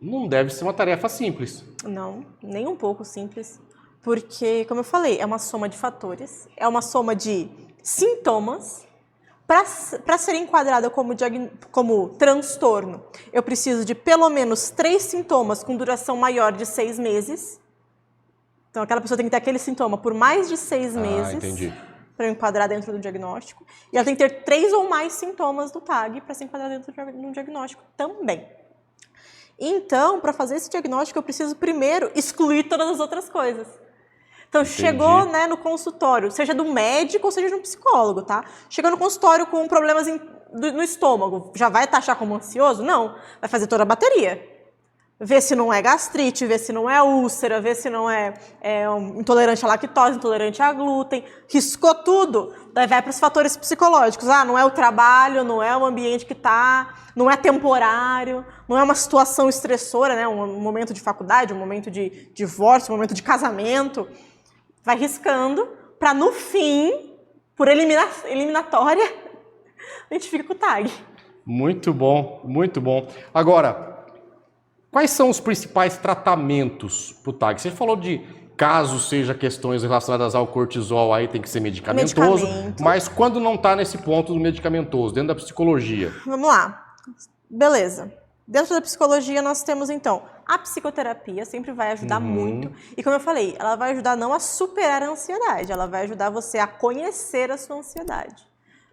não deve ser uma tarefa simples. Não, nem um pouco simples. Porque, como eu falei, é uma soma de fatores, é uma soma de sintomas. Para ser enquadrada como transtorno, eu preciso de pelo menos 3 sintomas com duração maior de 6 meses. Então, aquela pessoa tem que ter aquele sintoma por mais de 6 meses para eu enquadrar dentro do diagnóstico. E ela tem que ter 3 ou mais sintomas do TAG para se enquadrar dentro do diagnóstico também. Então, para fazer esse diagnóstico, eu preciso primeiro excluir todas as outras coisas. Então, chegou no consultório, seja do médico ou seja de um psicólogo, tá? Chegou no consultório com problemas no estômago, já vai taxar como ansioso? Não, vai fazer toda a bateria. Ver se não é gastrite, ver se não é úlcera, ver se não é intolerante à lactose, intolerante a glúten. Riscou tudo, daí vai para os fatores psicológicos. Não é o trabalho, não é o ambiente que está, não é temporário, não é uma situação estressora, né? Um momento de faculdade, um momento de divórcio, um momento de casamento. Vai riscando para, no fim, por eliminatória, a gente fica com o TAG. Muito bom, muito bom. Agora, quais são os principais tratamentos para o TAG? Você falou de caso seja questões relacionadas ao cortisol, aí tem que ser medicamentoso. Mas quando não está nesse ponto do medicamentoso, dentro da psicologia? Vamos lá. Beleza. Dentro da psicologia nós temos, então, a psicoterapia, sempre vai ajudar muito. E como eu falei, ela vai ajudar não a superar a ansiedade, ela vai ajudar você a conhecer a sua ansiedade.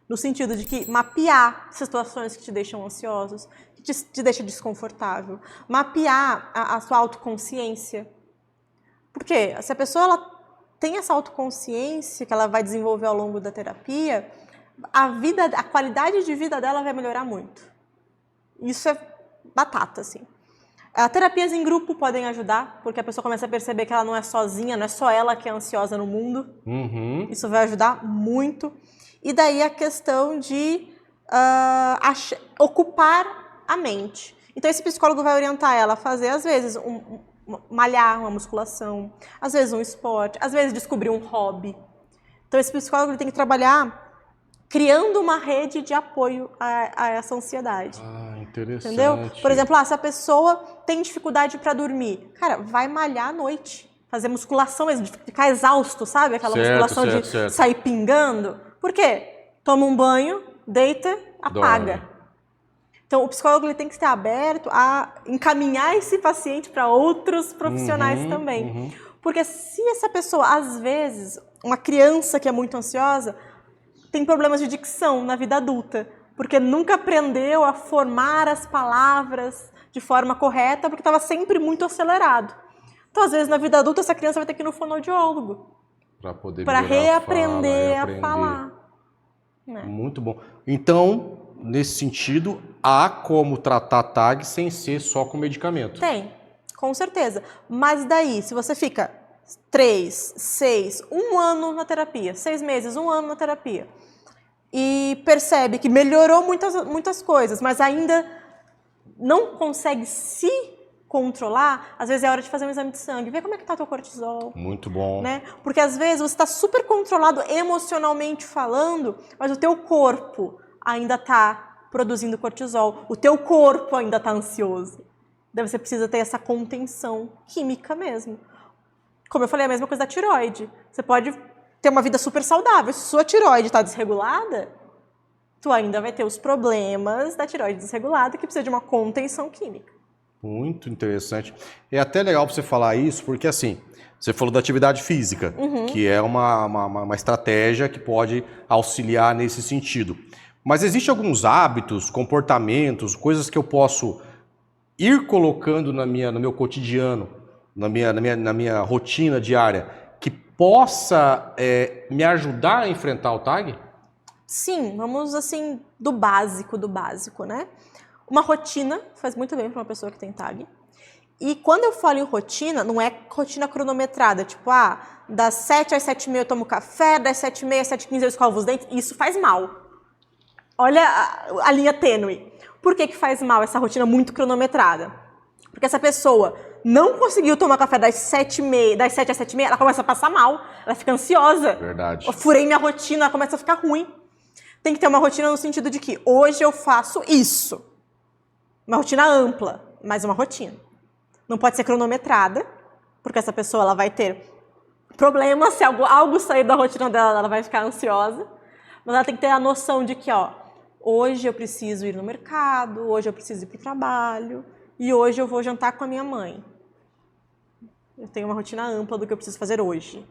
No sentido de que mapear situações que te deixam ansiosos, que te deixam desconfortável. Mapear a sua autoconsciência. Porque se a pessoa tem essa autoconsciência que ela vai desenvolver ao longo da terapia, a qualidade de vida dela vai melhorar muito. Isso é batata, assim. Terapias em grupo podem ajudar, porque a pessoa começa a perceber que ela não é sozinha, não é só ela que é ansiosa no mundo. Isso vai ajudar muito. E daí a questão de ocupar a mente. Então esse psicólogo vai orientar ela a fazer, às vezes, malhar, uma musculação, às vezes um esporte, às vezes descobrir um hobby. Então esse psicólogo ele tem que trabalhar criando uma rede de apoio a essa ansiedade. Interessante. Entendeu? Por exemplo, se a pessoa tem dificuldade para dormir, cara, vai malhar à noite. Fazer musculação mesmo, de ficar exausto, sabe? Aquela musculação de sair pingando. Por quê? Toma um banho, deita, apaga. Dorme. Então, o psicólogo ele tem que estar aberto a encaminhar esse paciente para outros profissionais também. Porque se essa pessoa, às vezes, uma criança que é muito ansiosa, tem problemas de dicção na vida adulta, porque nunca aprendeu a formar as palavras de forma correta, porque estava sempre muito acelerado. Então, às vezes, na vida adulta, essa criança vai ter que ir no fonoaudiólogo. Para reaprender a falar. Muito bom. Então, nesse sentido, há como tratar TAG sem ser só com medicamento? Tem, com certeza. Mas daí, se você fica 3, 6, 1 ano na terapia, 6 meses, 1 ano na terapia, e percebe que melhorou muitas coisas, mas ainda não consegue se controlar, às vezes é hora de fazer um exame de sangue, ver como é que tá o teu cortisol. Muito bom. Né? Porque às vezes você está super controlado emocionalmente falando, mas o teu corpo ainda está produzindo cortisol, o teu corpo ainda está ansioso. Daí você precisa ter essa contenção química mesmo. Como eu falei, a mesma coisa da tireoide. Você pode ter uma vida super saudável. Se sua tireoide está desregulada, tu ainda vai ter os problemas da tireoide desregulada, que precisa de uma contenção química. Muito interessante. É até legal você falar isso, porque assim, você falou da atividade física, que é uma estratégia que pode auxiliar nesse sentido. Mas existem alguns hábitos, comportamentos, coisas que eu posso ir colocando no meu cotidiano, na minha rotina diária, que possa me ajudar a enfrentar o TAG? Sim, vamos assim, do básico, né? Uma rotina faz muito bem para uma pessoa que tem TAG. E quando eu falo em rotina, não é rotina cronometrada, tipo, das 7 às 7h30 eu tomo café, das 7h30 às 7h15 eu escovo os dentes, isso faz mal. Olha a linha tênue. Por que faz mal essa rotina muito cronometrada? Porque essa pessoa não conseguiu tomar café das 7 às 7h30, ela começa a passar mal, ela fica ansiosa. Verdade. Eu furei minha rotina, ela começa a ficar ruim. Tem que ter uma rotina no sentido de que hoje eu faço isso. Uma rotina ampla, mas uma rotina. Não pode ser cronometrada, porque essa pessoa ela vai ter problemas, se algo sair da rotina dela, ela vai ficar ansiosa. Mas ela tem que ter a noção de que, hoje eu preciso ir no mercado, hoje eu preciso ir para o trabalho, e hoje eu vou jantar com a minha mãe. Eu tenho uma rotina ampla do que eu preciso fazer hoje.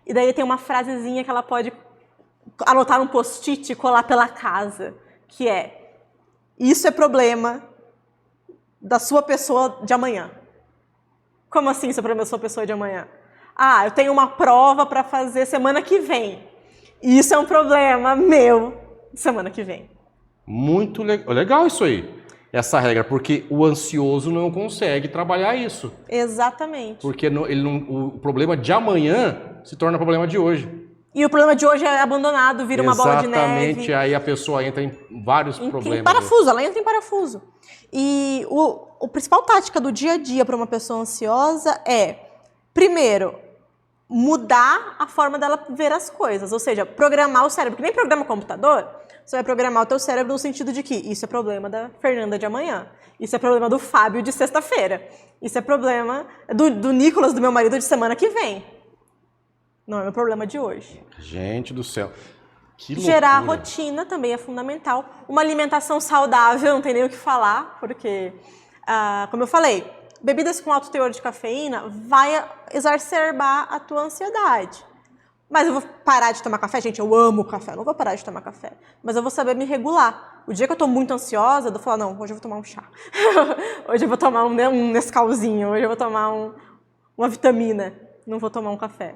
E daí tem uma frasezinha que ela pode anotar num post-it e colar pela casa, que é: isso é problema da sua pessoa de amanhã. Como assim isso é problema da sua pessoa de amanhã? Eu tenho uma prova para fazer semana que vem. Isso é um problema meu semana que vem. Muito legal isso aí, essa regra, porque o ansioso não consegue trabalhar isso. Exatamente. Porque o problema de amanhã se torna problema de hoje. E o problema de hoje é abandonado, vira uma bola de neve. Exatamente, aí a pessoa entra em vários problemas. Em parafuso, ela entra em parafuso. E a principal tática do dia a dia para uma pessoa ansiosa é, primeiro, mudar a forma dela ver as coisas. Ou seja, programar o cérebro, que nem programa o computador, você vai programar o teu cérebro no sentido de que isso é problema da Fernanda de amanhã, isso é problema do Fábio de sexta-feira, isso é problema do Nicolas, do meu marido, de semana que vem. Não é meu problema de hoje. Gente do céu. Que loucura. Gerar rotina também é fundamental. Uma alimentação saudável, não tem nem o que falar, porque, como eu falei, bebidas com alto teor de cafeína vai exacerbar a tua ansiedade. Mas eu vou parar de tomar café? Gente, eu amo café, eu não vou parar de tomar café. Mas eu vou saber me regular. O dia que eu tô muito ansiosa, eu vou falar, não, hoje eu vou tomar um chá. Hoje eu vou tomar um Nescauzinho, hoje eu vou tomar uma vitamina, não vou tomar um café.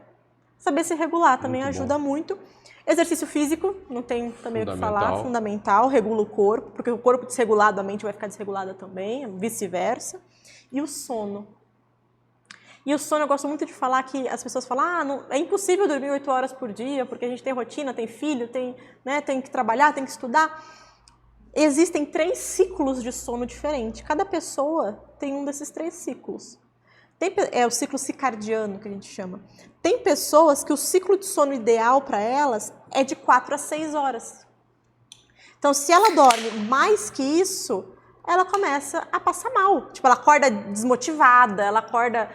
Saber se regular também ajuda muito. Exercício físico, não tem também o que falar, fundamental, regula o corpo, porque o corpo desregulado, a mente vai ficar desregulada também, vice-versa. E o sono. E o sono, eu gosto muito de falar que as pessoas falam, não, é impossível dormir 8 horas por dia, porque a gente tem rotina, tem filho, tem que trabalhar, tem que estudar. Existem 3 ciclos de sono diferentes. Cada pessoa tem um desses 3 ciclos. É o ciclo circadiano, que a gente chama. Tem pessoas que o ciclo de sono ideal para elas é de 4 a 6 horas. Então, se ela dorme mais que isso, ela começa a passar mal. Tipo, ela acorda desmotivada, ela acorda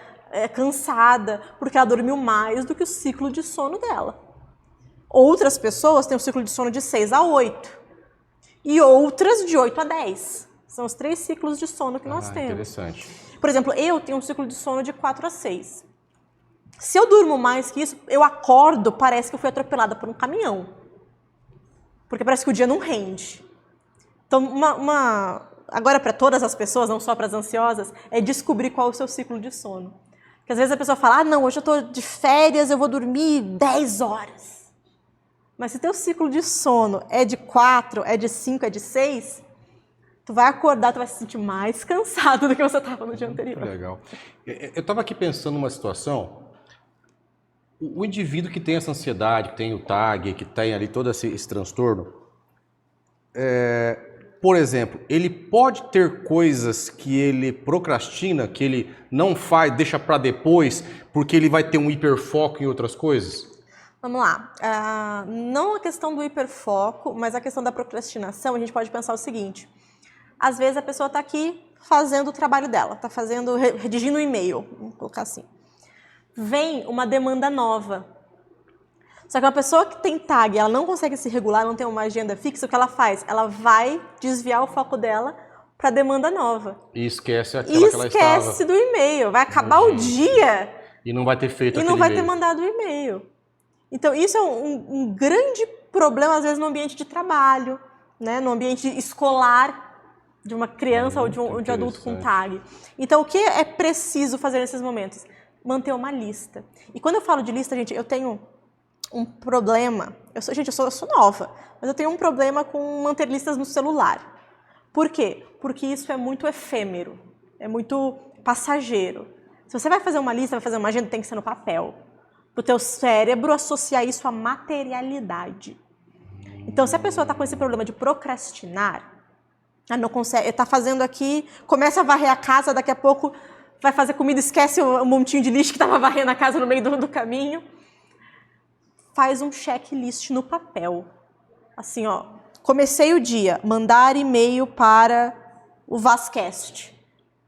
cansada, porque ela dormiu mais do que o ciclo de sono dela. Outras pessoas têm um ciclo de sono de 6 a 8. E outras de 8 a 10. São os 3 ciclos de sono que nós temos. Interessante. Por exemplo, eu tenho um ciclo de sono de 4 a 6. Se eu durmo mais que isso, eu acordo, parece que eu fui atropelada por um caminhão. Porque parece que o dia não rende. Então, agora para todas as pessoas, não só para as ansiosas, é descobrir qual é o seu ciclo de sono. Porque às vezes a pessoa fala, não, hoje eu tô de férias, eu vou dormir 10 horas. Mas se teu ciclo de sono é de 4, é de 5, é de 6, tu vai acordar, tu vai se sentir mais cansado do que você estava no dia anterior. Legal. Eu estava aqui pensando numa situação, o indivíduo que tem essa ansiedade, que tem o TAG, que tem ali todo esse transtorno, por exemplo, ele pode ter coisas que ele procrastina, que ele não faz, deixa para depois, porque ele vai ter um hiperfoco em outras coisas? Vamos lá. Não a questão do hiperfoco, mas a questão da procrastinação, a gente pode pensar o seguinte. Às vezes a pessoa está aqui fazendo o trabalho dela, está redigindo um e-mail, vamos colocar assim. Vem uma demanda nova. Só que uma pessoa que tem TAG, ela não consegue se regular, não tem uma agenda fixa, o que ela faz? Ela vai desviar o foco dela para a demanda nova. E esquece aquela que ela estava. Esquece do e-mail. Vai acabar o dia e não vai ter feito e não vai ter mandado o e-mail. Então, isso é um grande problema, às vezes, no ambiente de trabalho, né? No ambiente escolar de uma criança ou de um adulto com TAG. Então, o que é preciso fazer nesses momentos? Manter uma lista. E quando eu falo de lista, gente, eu tenho um problema. Eu sou nova, mas eu tenho um problema com manter listas no celular. Por quê? Porque isso é muito efêmero, é muito passageiro. Se você vai fazer uma lista, vai fazer uma agenda, tem que ser no papel. Para o teu cérebro associar isso à materialidade. Então, se a pessoa está com esse problema de procrastinar, não consegue, está fazendo aqui, começa a varrer a casa, daqui a pouco vai fazer comida, esquece um montinho de lixo que estava varrendo a casa no meio do caminho. Faz um checklist no papel. Assim, ó, comecei o dia, mandar e-mail para o Vascast.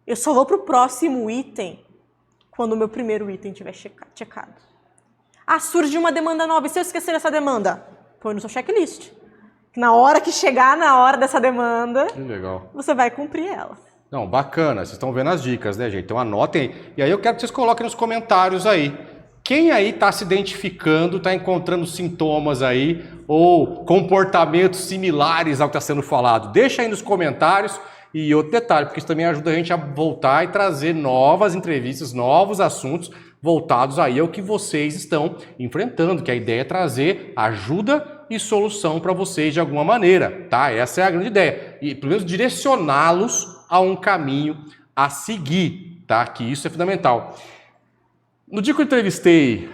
Eu só vou para o próximo item quando o meu primeiro item estiver checado. Surge uma demanda nova. E se eu esquecer essa demanda? Põe no seu checklist. Na hora que chegar na hora dessa demanda, que legal, você vai cumprir ela. Não, bacana. Vocês estão vendo as dicas, né, gente? Então anotem. E aí eu quero que vocês coloquem nos comentários aí. Quem aí está se identificando, está encontrando sintomas aí ou comportamentos similares ao que está sendo falado? Deixa aí nos comentários. E outro detalhe, porque isso também ajuda a gente a voltar e trazer novas entrevistas, novos assuntos voltados aí ao que vocês estão enfrentando, que a ideia é trazer ajuda e solução para vocês de alguma maneira, tá? Essa é a grande ideia. E pelo menos direcioná-los a um caminho a seguir, tá? Que isso é fundamental. No dia que eu entrevistei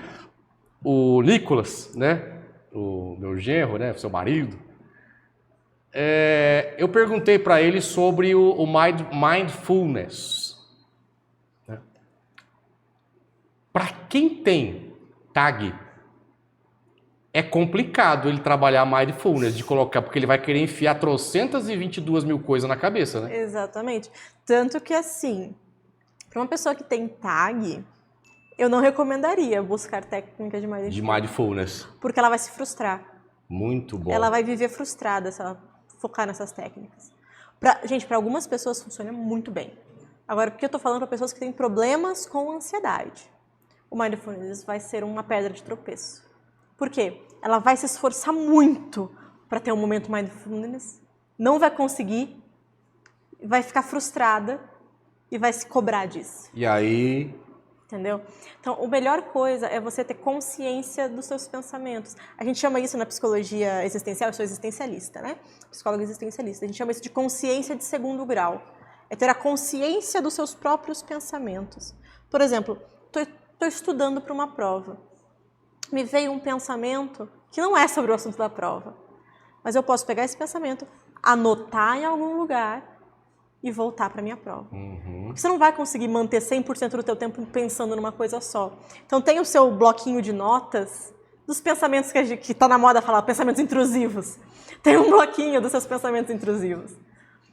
o Nicolas, né? O meu genro, né? Seu marido, eu perguntei para ele sobre o mindfulness. Né? Para quem tem TAG, é complicado ele trabalhar mindfulness, de colocar, porque ele vai querer enfiar 322 mil coisas na cabeça, né? Exatamente. Tanto que, assim, para uma pessoa que tem TAG, eu não recomendaria buscar técnicas de mindfulness. Porque ela vai se frustrar. Muito bom. Ela vai viver frustrada se ela focar nessas técnicas. Gente, para algumas pessoas funciona muito bem. Agora, porque eu estou falando para pessoas que têm problemas com ansiedade, o mindfulness vai ser uma pedra de tropeço. Por quê? Ela vai se esforçar muito para ter um momento mindfulness, não vai conseguir, vai ficar frustrada e vai se cobrar disso. E aí... Entendeu? Então, a melhor coisa é você ter consciência dos seus pensamentos. A gente chama isso na psicologia existencial, eu sou existencialista, né? Psicóloga existencialista. A gente chama isso de consciência de segundo grau. É ter a consciência dos seus próprios pensamentos. Por exemplo, estou estudando para uma prova. Me veio um pensamento que não é sobre o assunto da prova. Mas eu posso pegar esse pensamento, anotar em algum lugar e voltar para a minha prova. Porque você não vai conseguir manter 100% do teu tempo pensando numa coisa só. Então tem o seu bloquinho de notas dos pensamentos que está na moda falar, pensamentos intrusivos. Tem um bloquinho dos seus pensamentos intrusivos.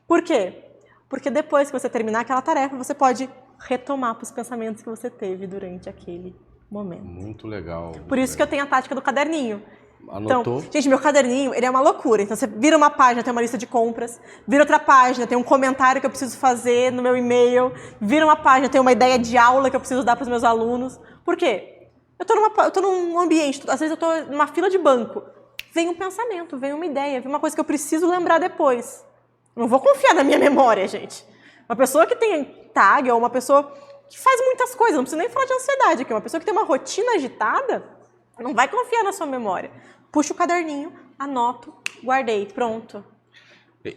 Por quê? Porque depois que você terminar aquela tarefa, você pode retomar para os pensamentos que você teve durante aquele momento. Muito legal. Por isso que eu tenho a tática do caderninho. Anotou? Então, gente, meu caderninho, ele é uma loucura. Então, você vira uma página, tem uma lista de compras. Vira outra página, tem um comentário que eu preciso fazer no meu e-mail. Vira uma página, tem uma ideia de aula que eu preciso dar para os meus alunos. Por quê? Eu tô num ambiente, às vezes eu tô numa fila de banco. Vem um pensamento, vem uma ideia, vem uma coisa que eu preciso lembrar depois. Não vou confiar na minha memória, gente. Uma pessoa que tem TAG ou uma pessoa que faz muitas coisas, não precisa nem falar de ansiedade aqui. Uma pessoa que tem uma rotina agitada não vai confiar na sua memória. Puxa o caderninho, anoto, guardei, pronto.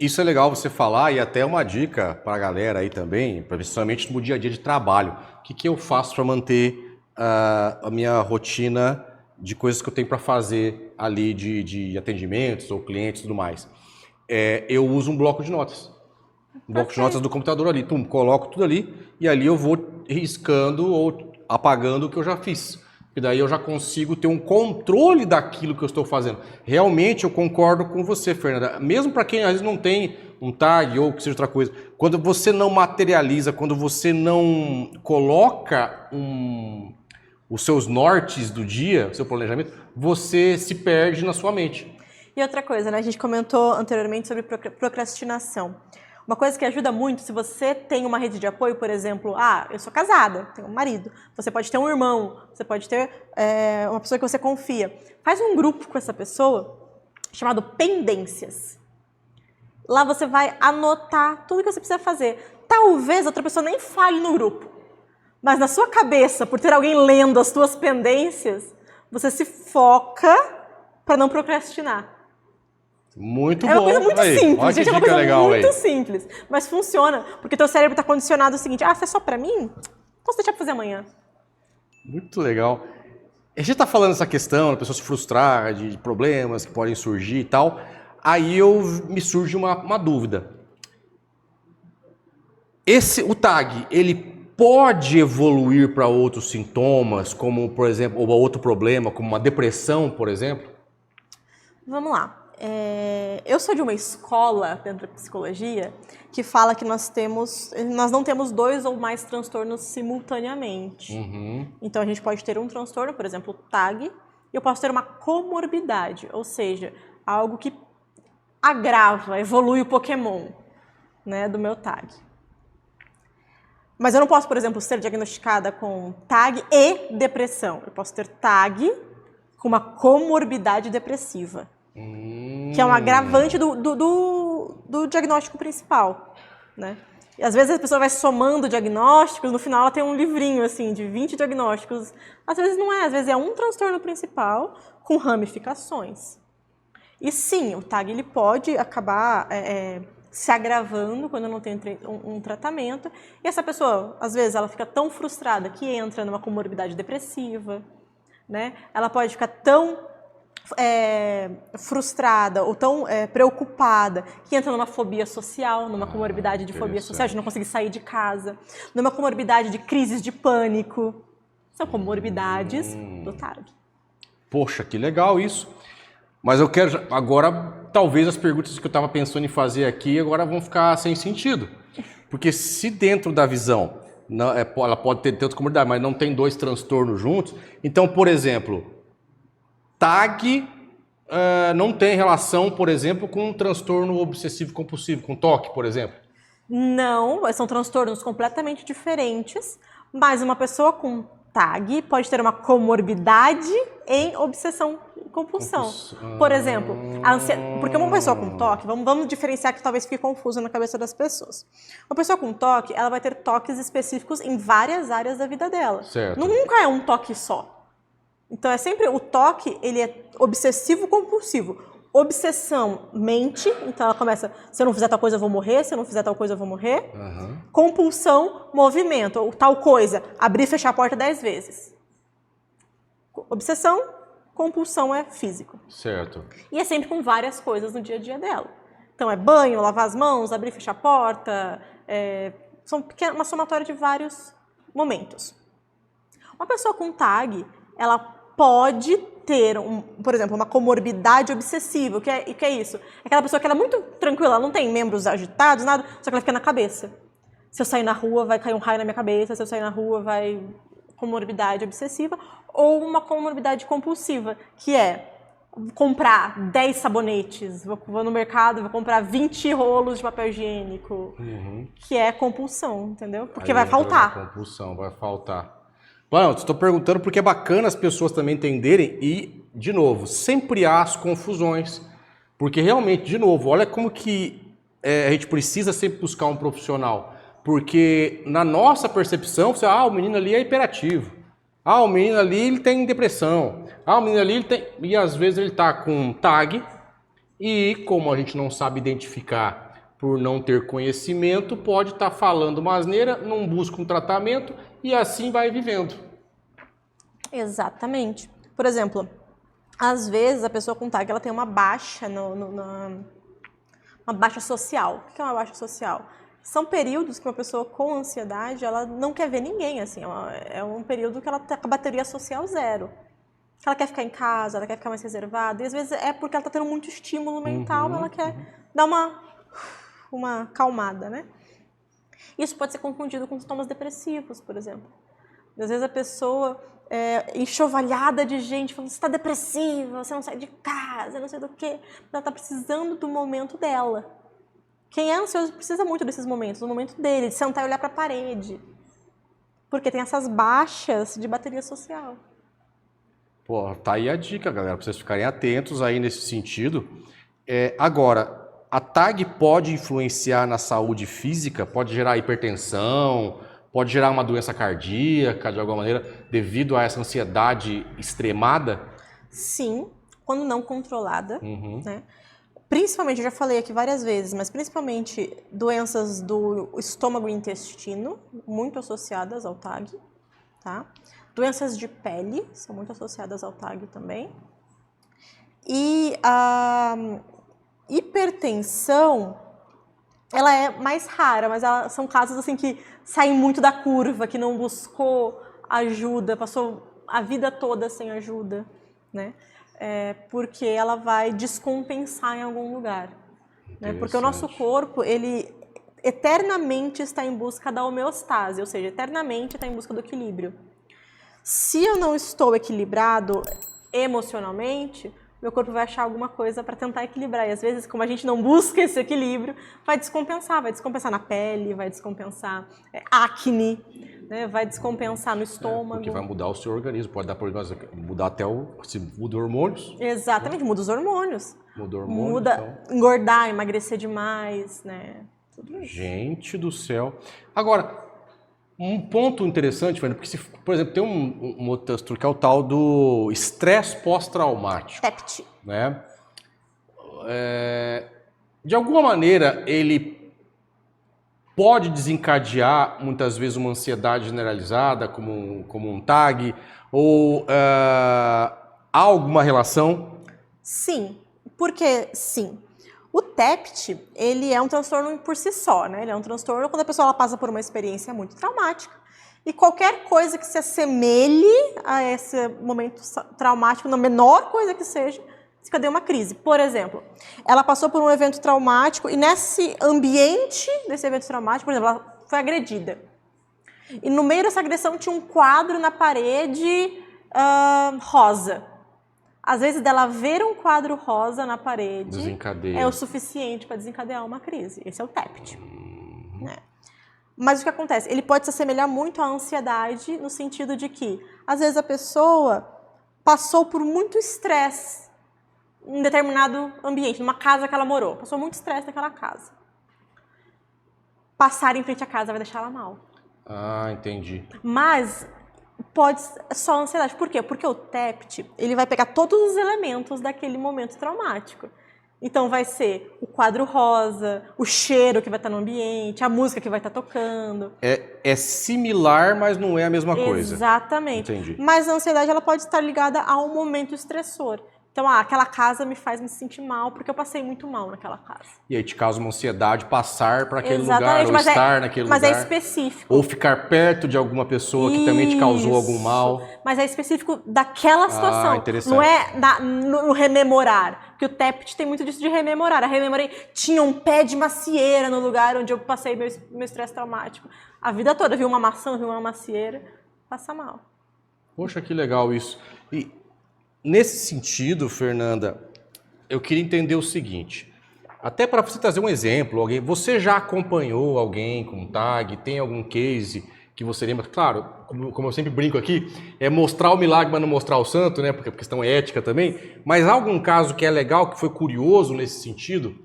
Isso é legal você falar e até uma dica para a galera aí também, principalmente no dia a dia de trabalho. O que eu faço para manter a minha rotina de coisas que eu tenho para fazer ali de atendimentos ou clientes e tudo mais? Eu uso um bloco de notas. Um bloco de notas do computador ali. Coloco tudo ali e ali eu vou riscando ou apagando o que eu já fiz. E daí eu já consigo ter um controle daquilo que eu estou fazendo. Realmente eu concordo com você, Fernanda. Mesmo para quem às vezes não tem um tag ou que seja outra coisa, quando você não materializa, quando você não coloca os seus nortes do dia, o seu planejamento, você se perde na sua mente. E outra coisa, né? A gente comentou anteriormente sobre procrastinação. Uma coisa que ajuda muito, se você tem uma rede de apoio, por exemplo, eu sou casada, tenho um marido, você pode ter um irmão, você pode ter uma pessoa que você confia. Faz um grupo com essa pessoa chamado Pendências. Lá você vai anotar tudo que você precisa fazer. Talvez outra pessoa nem fale no grupo, mas na sua cabeça, por ter alguém lendo as suas pendências, você se foca para não procrastinar. Muito bom. É uma coisa muito simples, gente, é uma coisa legal, muito simples, mas funciona, porque teu cérebro está condicionado ao seguinte, se é só pra mim, posso deixar pra fazer amanhã. Muito legal. A gente tá falando essa questão, a pessoa se frustrar, de problemas que podem surgir e tal, aí me surge uma dúvida. O TAG, ele pode evoluir para outros sintomas, como, por exemplo, ou outro problema, como uma depressão, por exemplo? Vamos lá. Eu sou de uma escola dentro da psicologia que fala que nós não temos 2 ou mais transtornos simultaneamente. Uhum. Então a gente pode ter um transtorno, por exemplo, TAG, e eu posso ter uma comorbidade, ou seja, algo que agrava, evolui o Pokémon, né, do meu TAG. Mas eu não posso, por exemplo, ser diagnosticada com TAG e depressão. Eu posso ter TAG com uma comorbidade depressiva. Que é um agravante do diagnóstico principal, né? E às vezes a pessoa vai somando diagnósticos, no final ela tem um livrinho assim de 20 diagnósticos. Às vezes não é, às vezes é um transtorno principal com ramificações. E sim, o TAG ele pode acabar se agravando quando não tem um tratamento. E essa pessoa, às vezes, ela fica tão frustrada que entra numa comorbidade depressiva, né? Ela pode ficar tão frustrada ou tão preocupada que entra numa fobia social, numa comorbidade de fobia social, de não conseguir sair de casa, numa comorbidade de crises de pânico. São comorbidades do TAG. Poxa, que legal isso. Mas eu quero agora, talvez as perguntas que eu estava pensando em fazer aqui agora vão ficar sem sentido. Porque se dentro da visão, ela pode ter outra comorbidade, mas não tem 2 transtornos juntos, então, por exemplo, TAG não tem relação, por exemplo, com um transtorno obsessivo-compulsivo, com TOC, por exemplo? Não, são transtornos completamente diferentes, mas uma pessoa com TAG pode ter uma comorbidade em obsessão-compulsão. Por exemplo, porque uma pessoa com TOC, vamos diferenciar que talvez fique confuso na cabeça das pessoas. Uma pessoa com TOC, ela vai ter toques específicos em várias áreas da vida dela. Certo. Nunca é um toque só. Então é sempre o toque, ele é obsessivo-compulsivo. Obsessão, mente, então ela começa, se eu não fizer tal coisa eu vou morrer, se eu não fizer tal coisa eu vou morrer. Uhum. Compulsão, movimento, ou tal coisa, abrir e fechar a porta 10 vezes. Obsessão, compulsão é físico. Certo. E é sempre com várias coisas no dia a dia dela. Então é banho, lavar as mãos, abrir e fechar a porta, uma somatória de vários momentos. Uma pessoa com TAG, ela pode ter, por exemplo, uma comorbidade obsessiva. O que é isso? É aquela pessoa que ela é muito tranquila, ela não tem membros agitados, nada, só que ela fica na cabeça. Se eu sair na rua, vai cair um raio na minha cabeça, se eu sair na rua, vai... comorbidade obsessiva, ou uma comorbidade compulsiva, que é comprar 10 sabonetes, vou no mercado, vou comprar 20 rolos de papel higiênico, que é compulsão, entendeu? Porque vai faltar. Compulsão, vai faltar. Bom, estou perguntando porque é bacana as pessoas também entenderem e, de novo, sempre há as confusões. Porque realmente, de novo, olha como que a gente precisa sempre buscar um profissional. Porque na nossa percepção, você, o menino ali é hiperativo. O menino ali ele tem depressão. O menino ali ele tem... E às vezes ele tá com TAG e como a gente não sabe identificar por não ter conhecimento, pode estar falando uma asneira, não busca um tratamento e assim vai vivendo. Exatamente. Por exemplo, às vezes a pessoa com TAG ela tem uma baixa uma baixa social. O que é uma baixa social? São períodos que uma pessoa com ansiedade, ela não quer ver ninguém, assim. É um período que ela tá com a bateria social zero. Ela quer ficar em casa, ela quer ficar mais reservada. E às vezes é porque ela tá tendo muito estímulo mental, ela quer dar uma acalmada, né? Isso pode ser confundido com sintomas depressivos, por exemplo. Às vezes a pessoa enxovalhada de gente falando, você está depressiva, você não sai de casa, não sei do quê. Ela está precisando do momento dela. Quem é ansioso precisa muito desses momentos, do momento dele, de sentar e olhar para a parede. Porque tem essas baixas de bateria social. Pô, tá aí a dica, galera, para vocês ficarem atentos aí nesse sentido. Agora, a TAG pode influenciar na saúde física? Pode gerar hipertensão? Pode gerar uma doença cardíaca, de alguma maneira, devido a essa ansiedade extremada? Sim, quando não controlada, né? Principalmente, eu já falei aqui várias vezes, mas principalmente doenças do estômago e intestino, muito associadas ao TAG, tá? Doenças de pele, são muito associadas ao TAG também. E a hipertensão, ela é mais rara, mas são casos assim que saem muito da curva, que não buscou ajuda, passou a vida toda sem ajuda, né? Porque ela vai descompensar em algum lugar. Né? Porque o nosso corpo, ele eternamente está em busca da homeostase, ou seja, eternamente está em busca do equilíbrio. Se eu não estou equilibrado emocionalmente, meu corpo vai achar alguma coisa para tentar equilibrar. E às vezes, como a gente não busca esse equilíbrio, vai descompensar na pele, vai descompensar acne, né? Vai descompensar no estômago. Porque vai mudar o seu organismo, pode dar problemas, mudar até se muda hormônios. Exatamente, muda os hormônios. Muda hormônios. Muda, então. Engordar, emagrecer demais, né? Tudo isso. Gente do céu. Agora, um ponto interessante, porque se, por exemplo, tem um outro transtorno que é o tal do estresse pós-traumático. TEPT. Né? De alguma maneira, ele pode desencadear, muitas vezes, uma ansiedade generalizada, como um TAG, ou há alguma relação? Sim, porque sim. O TEPT, ele é um transtorno por si só, né? Ele é um transtorno quando a pessoa passa por uma experiência muito traumática. E qualquer coisa que se assemelhe a esse momento traumático, na menor coisa que seja, desencadeia uma crise. Por exemplo, ela passou por um evento traumático e nesse ambiente desse evento traumático, por exemplo, ela foi agredida. E no meio dessa agressão tinha um quadro na parede rosa. Às vezes, dela ver um quadro rosa na parede é o suficiente para desencadear uma crise. Esse é o TEPT. Né? Mas o que acontece? Ele pode se assemelhar muito à ansiedade no sentido de que, às vezes, a pessoa passou por muito estresse em determinado ambiente, numa casa que ela morou. Passou muito estresse naquela casa. Passar em frente à casa vai deixar ela mal. Ah, entendi. Mas pode só ansiedade. Por quê? Porque o TEPT, ele vai pegar todos os elementos daquele momento traumático. Então vai ser o quadro rosa, o cheiro que vai estar no ambiente, a música que vai estar tocando. É similar, mas não é a mesma coisa. Exatamente. Entendi. Mas a ansiedade ela pode estar ligada a um momento estressor. Então, aquela casa me faz me sentir mal porque eu passei muito mal naquela casa. E aí te causa uma ansiedade passar para aquele lugar, ou estar naquele lugar. Mas é específico. Ou ficar perto de alguma pessoa que também te causou algum mal. Mas é específico daquela situação. Ah, interessante. Não é no rememorar. Porque o TEPT tem muito disso de rememorar. Eu rememorei, tinha um pé de macieira no lugar onde eu passei meu estresse traumático. A vida toda, viu uma maçã, viu uma macieira, passa mal. Poxa, que legal isso. E nesse sentido, Fernanda, eu queria entender o seguinte, até para você trazer um exemplo, você já acompanhou alguém com TAG, tem algum case que você lembra? Claro, como eu sempre brinco aqui, é mostrar o milagre, mas não mostrar o santo, né? Porque é questão ética também, mas há algum caso que é legal, que foi curioso nesse sentido?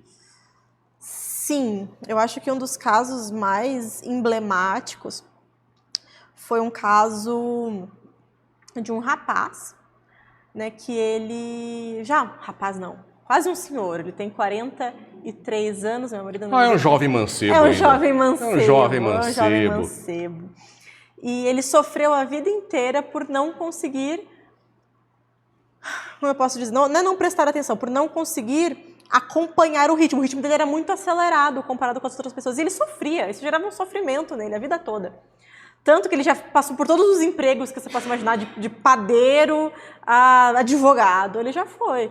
Sim, eu acho que um dos casos mais emblemáticos foi um caso de um rapaz, né, que ele... rapaz não, quase um senhor, ele tem 43 anos, meu marido não... é um jovem mancebo. É um jovem mancebo. É um jovem mancebo. E ele sofreu a vida inteira por não conseguir... Como eu posso dizer? Não é não prestar atenção, por não conseguir acompanhar o ritmo. O ritmo dele era muito acelerado comparado com as outras pessoas. E ele sofria, isso gerava um sofrimento nele a vida toda. Tanto que ele já passou por todos os empregos que você possa imaginar, de padeiro a advogado. Ele já foi,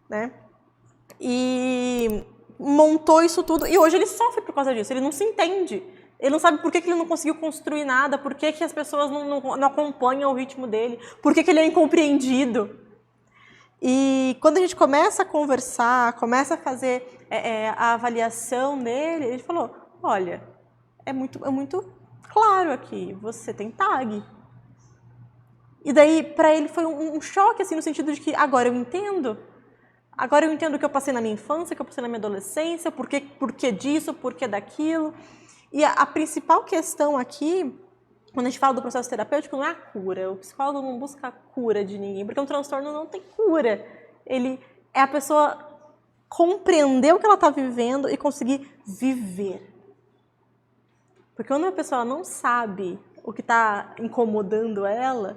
né? E montou isso tudo. E hoje ele sofre por causa disso. Ele não se entende. Ele não sabe por que ele não conseguiu construir nada, por que as pessoas não acompanham o ritmo dele, por que ele é incompreendido. E quando a gente começa a conversar, começa a fazer a avaliação dele, ele falou, olha, é muito claro aqui, você tem TAG. E daí, para ele, foi um choque, assim, no sentido de que agora eu entendo. Agora eu entendo o que eu passei na minha infância, o que eu passei na minha adolescência, por que disso, por que daquilo. E a principal questão aqui, quando a gente fala do processo terapêutico, não é a cura. O psicólogo não busca a cura de ninguém, porque um transtorno não tem cura. Ele é a pessoa compreender o que ela está vivendo e conseguir viver. Porque quando uma pessoa não sabe o que está incomodando ela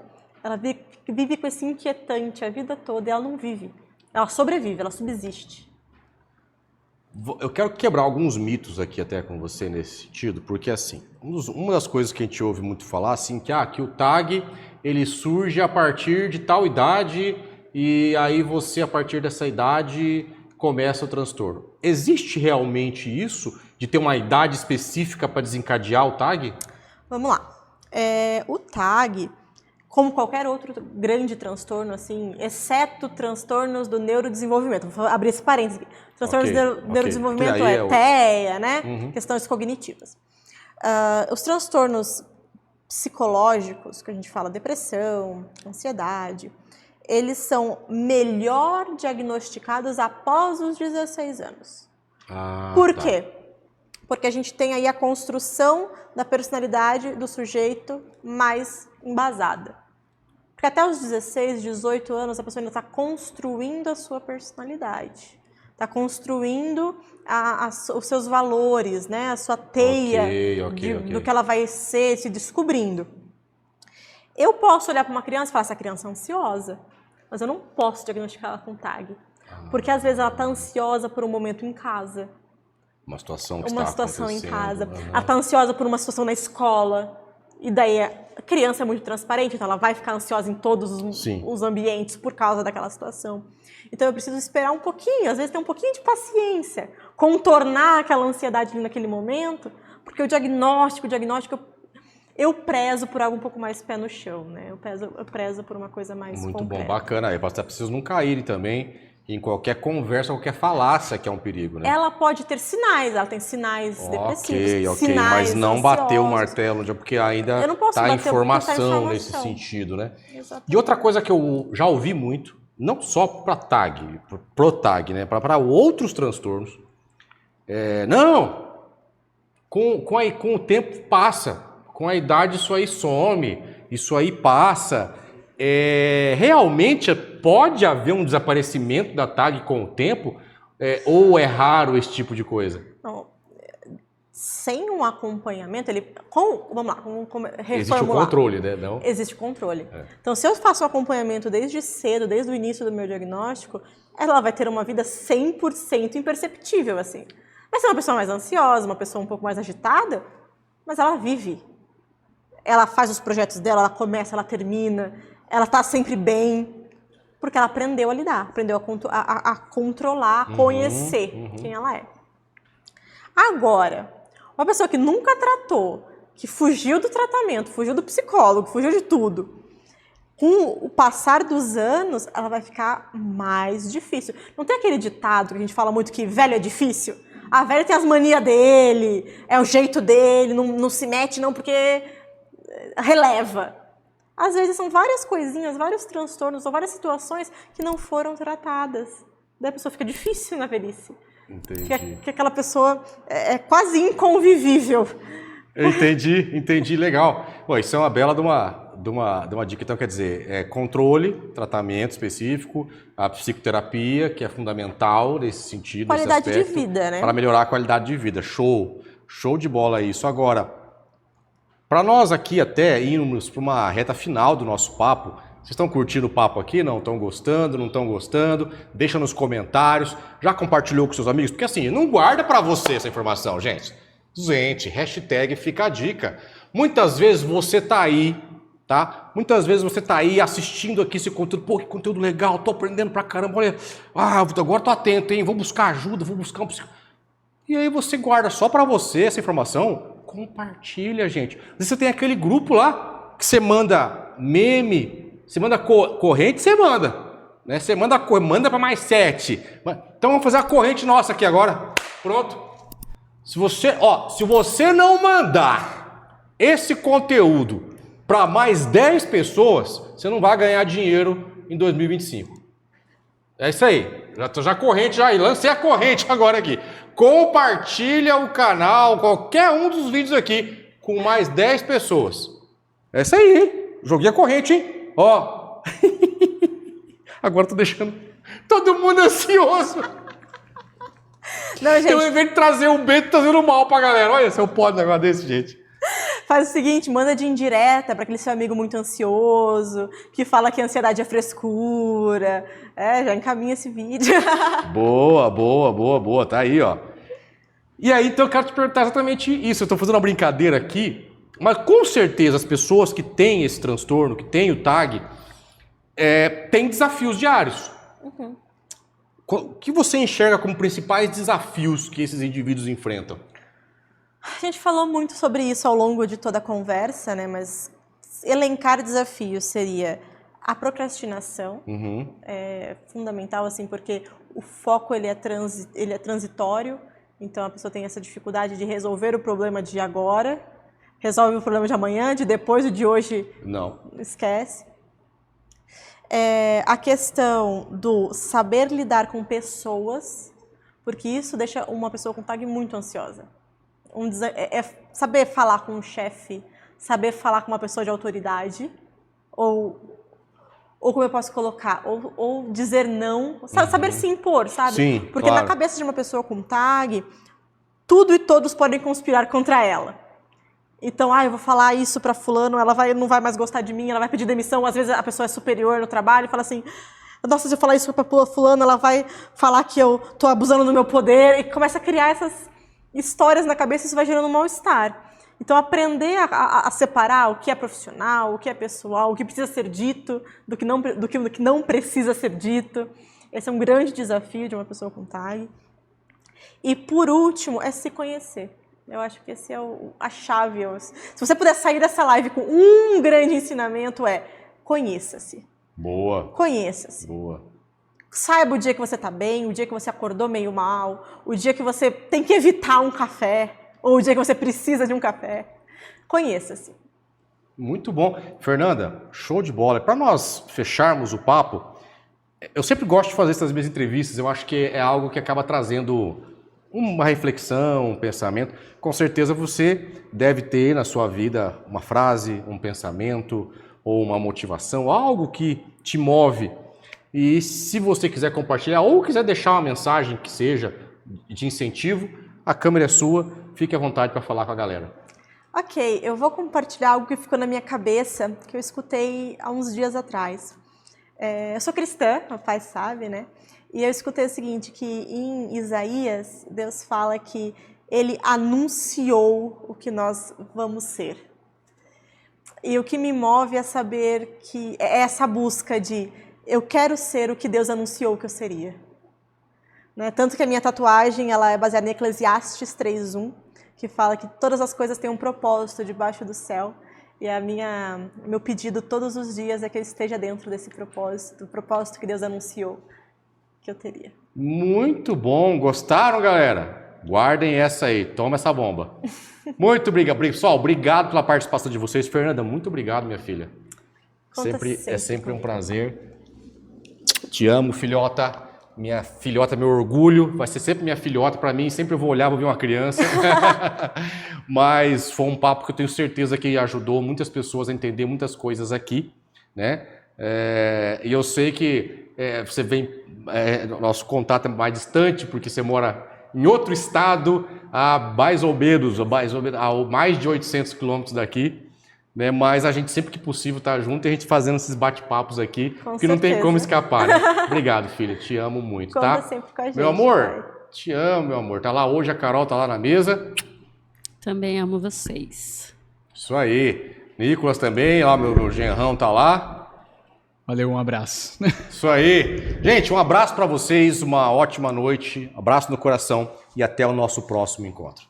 vive com esse inquietante a vida toda e ela não vive. Ela sobrevive, ela subsiste. Eu quero quebrar alguns mitos aqui até com você nesse sentido, porque assim, uma das coisas que a gente ouve muito falar, assim, que o TAG, ele surge a partir de tal idade e aí você, a partir dessa idade, começa o transtorno. Existe realmente isso, de ter uma idade específica para desencadear o TAG? Vamos lá. O TAG, como qualquer outro grande transtorno, assim, exceto transtornos do neurodesenvolvimento. Vou abrir esse parênteses aqui. Transtornos do neurodesenvolvimento TEA, né? Uhum. Questões cognitivas. Os transtornos psicológicos, que a gente fala depressão, ansiedade, eles são melhor diagnosticados após os 16 anos. Por quê? Porque a gente tem aí a construção da personalidade do sujeito mais embasada. Porque até os 16, 18 anos, a pessoa ainda está construindo a sua personalidade. Está construindo os seus valores, né? A sua teia do que ela vai ser, se descobrindo. Eu posso olhar para uma criança e falar, essa criança é ansiosa, mas eu não posso diagnosticar ela com TAG. Porque às vezes ela está ansiosa por um momento em casa. Uma situação que está acontecendo. Em casa. Ela está ansiosa por uma situação na escola. E daí a criança é muito transparente, então ela vai ficar ansiosa em todos os ambientes por causa daquela situação. Então eu preciso esperar um pouquinho, às vezes ter um pouquinho de paciência, contornar aquela ansiedade ali naquele momento, porque o diagnóstico, eu prezo por algo um pouco mais pé no chão, né? Eu prezo por uma coisa mais muito concreta. Bom, bacana. Aí você precisa não cair também em qualquer conversa, qualquer falácia que é um perigo, né? Ela pode ter sinais, ela tem sinais depressivos, sinais mas não ansiosos. Bater o martelo, porque ainda está em formação nesse sentido, né? Exatamente. E outra coisa que eu já ouvi muito, não só para TAG, pro TAG, né? Para outros transtornos, com o tempo passa, com a idade isso aí some, isso aí passa. Realmente pode haver um desaparecimento da TAG com o tempo? Ou é raro esse tipo de coisa? Não, sem um acompanhamento, vamos lá, existe o controle, né? Não? Existe o controle. Então, se eu faço um acompanhamento desde cedo, desde o início do meu diagnóstico, ela vai ter uma vida 100% imperceptível, assim. Vai ser uma pessoa mais ansiosa, uma pessoa um pouco mais agitada, mas ela vive. Ela faz os projetos dela, ela começa, ela termina, ela está sempre bem, porque ela aprendeu a lidar, aprendeu a controlar, a conhecer quem ela é. Agora, uma pessoa que nunca tratou, que fugiu do tratamento, fugiu do psicólogo, fugiu de tudo, com o passar dos anos, ela vai ficar mais difícil. Não tem aquele ditado que a gente fala muito que velho é difícil? A velha tem as manias dele, é o jeito dele, não se mete não porque releva. Às vezes são várias coisinhas, vários transtornos ou várias situações que não foram tratadas. Daí a pessoa fica difícil na velhice. Entendi. Que aquela pessoa é quase inconvivível. Eu entendi, legal. Pô, isso é uma bela de uma dica. Então, quer dizer, controle, tratamento específico, a psicoterapia, que é fundamental nesse sentido, qualidade nesse aspecto, de vida, né? para melhorar a qualidade de vida. Show de bola isso. Agora, para nós aqui até irmos para uma reta final do nosso papo, vocês estão curtindo o papo aqui? Não estão gostando? Não estão gostando? Deixa nos comentários. Já compartilhou com seus amigos? Porque assim, não guarda para você essa informação, gente. Gente, hashtag fica a dica. Muitas vezes você tá aí, tá? Muitas vezes você tá aí assistindo aqui esse conteúdo. Pô, que conteúdo legal, tô aprendendo pra caramba. Olha, agora tô atento, hein? Vou buscar ajuda, vou buscar um psicólogo. E aí você guarda só pra você essa informação? Compartilha, gente. Às vezes você tem aquele grupo lá que você manda meme, você manda corrente, você manda. Né? Você manda pra mais 7. Então vamos fazer a corrente nossa aqui agora. Pronto. Se você não mandar esse conteúdo para mais 10 pessoas, você não vai ganhar dinheiro em 2025. É isso aí. Já corrente, lancei a corrente agora aqui. Compartilha o canal, qualquer um dos vídeos aqui, com mais 10 pessoas. É isso aí, hein? Joguei a corrente, hein? Ó. Agora tô deixando todo mundo ansioso. Não, gente. Eu, ao invés de trazer o bem, tô trazendo mal pra galera. Olha, se eu posso um negócio desse, gente. Faz o seguinte, manda de indireta para aquele seu amigo muito ansioso, que fala que a ansiedade é frescura. Já encaminha esse vídeo. Boa. Tá aí, ó. E aí, então, eu quero te perguntar exatamente isso. Eu tô fazendo uma brincadeira aqui, mas com certeza as pessoas que têm esse transtorno, que têm o TAG, têm desafios diários. Uhum. O que você enxerga como principais desafios que esses indivíduos enfrentam? A gente falou muito sobre isso ao longo de toda a conversa, né? Mas elencar desafios seria a procrastinação, é fundamental, assim, porque o foco ele é transitório, então a pessoa tem essa dificuldade de resolver o problema de agora, resolve o problema de amanhã, de depois, o de hoje não esquece. A questão do saber lidar com pessoas, porque isso deixa uma pessoa com TAG muito ansiosa. Saber falar com um chefe, saber falar com uma pessoa de autoridade, ou como eu posso colocar, ou dizer não, saber se impor, sabe? Sim, porque claro. Na cabeça de uma pessoa com TAG, tudo e todos podem conspirar contra ela. Então, eu vou falar isso pra fulano, ela não vai mais gostar de mim, ela vai pedir demissão. Às vezes a pessoa é superior no trabalho e fala assim, nossa, se eu falar isso pra fulano, ela vai falar que eu tô abusando do meu poder. E começa a criar essas histórias na cabeça e isso vai gerando um mal-estar. Então, aprender a separar o que é profissional, o que é pessoal, o que precisa ser dito, do que não precisa ser dito. Esse é um grande desafio de uma pessoa com TAG. E, por último, é se conhecer. Eu acho que esse é a chave. Se você puder sair dessa live com um grande ensinamento, conheça-se. Boa. Conheça-se. Boa. Saiba o dia que você está bem, o dia que você acordou meio mal, o dia que você tem que evitar um café, ou o dia que você precisa de um café. Conheça-se. Muito bom. Fernanda, show de bola. Para nós fecharmos o papo, eu sempre gosto de fazer essas minhas entrevistas, eu acho que é algo que acaba trazendo uma reflexão, um pensamento. Com certeza você deve ter na sua vida uma frase, um pensamento ou uma motivação, algo que te move. E se você quiser compartilhar ou quiser deixar uma mensagem que seja de incentivo, a câmera é sua, fique à vontade para falar com a galera. Ok, eu vou compartilhar algo que ficou na minha cabeça, que eu escutei há uns dias atrás. Eu sou cristã, meu pai sabe, né? E eu escutei o seguinte, que em Isaías, Deus fala que Ele anunciou o que nós vamos ser. E o que me move é saber que é essa busca de eu quero ser o que Deus anunciou que eu seria. Né? Tanto que a minha tatuagem ela é baseada em Eclesiastes 3:1, que fala que todas as coisas têm um propósito debaixo do céu. E meu pedido todos os dias é que eu esteja dentro desse propósito, do propósito que Deus anunciou que eu teria. Muito bom. Gostaram, galera? Guardem essa aí. Toma essa bomba. Muito obrigado. Pessoal, obrigado pela participação de vocês. Fernanda, muito obrigado, minha filha. É sempre um prazer. Te amo, filhota. minha filhota, meu orgulho, vai ser sempre minha filhota para mim, sempre eu vou olhar, vou ver uma criança. Mas foi um papo que eu tenho certeza que ajudou muitas pessoas a entender muitas coisas aqui, né? E eu sei que você vem, nosso contato é mais distante, porque você mora em outro estado, a mais ou menos, a mais de 800 quilômetros daqui, né? Mas a gente sempre que possível tá junto e a gente fazendo esses bate-papos aqui, que não tem como escapar, né? Obrigado, filha, te amo muito, Conta tá? sempre com a gente, meu amor, pai. te amo, meu amor. Tá lá hoje, a Carol tá lá na mesa. Também amo vocês. Isso aí. Nicolas também, ó, meu genrão tá lá. Valeu, um abraço. Isso aí. Gente, um abraço para vocês, uma ótima noite, abraço no coração e até o nosso próximo encontro.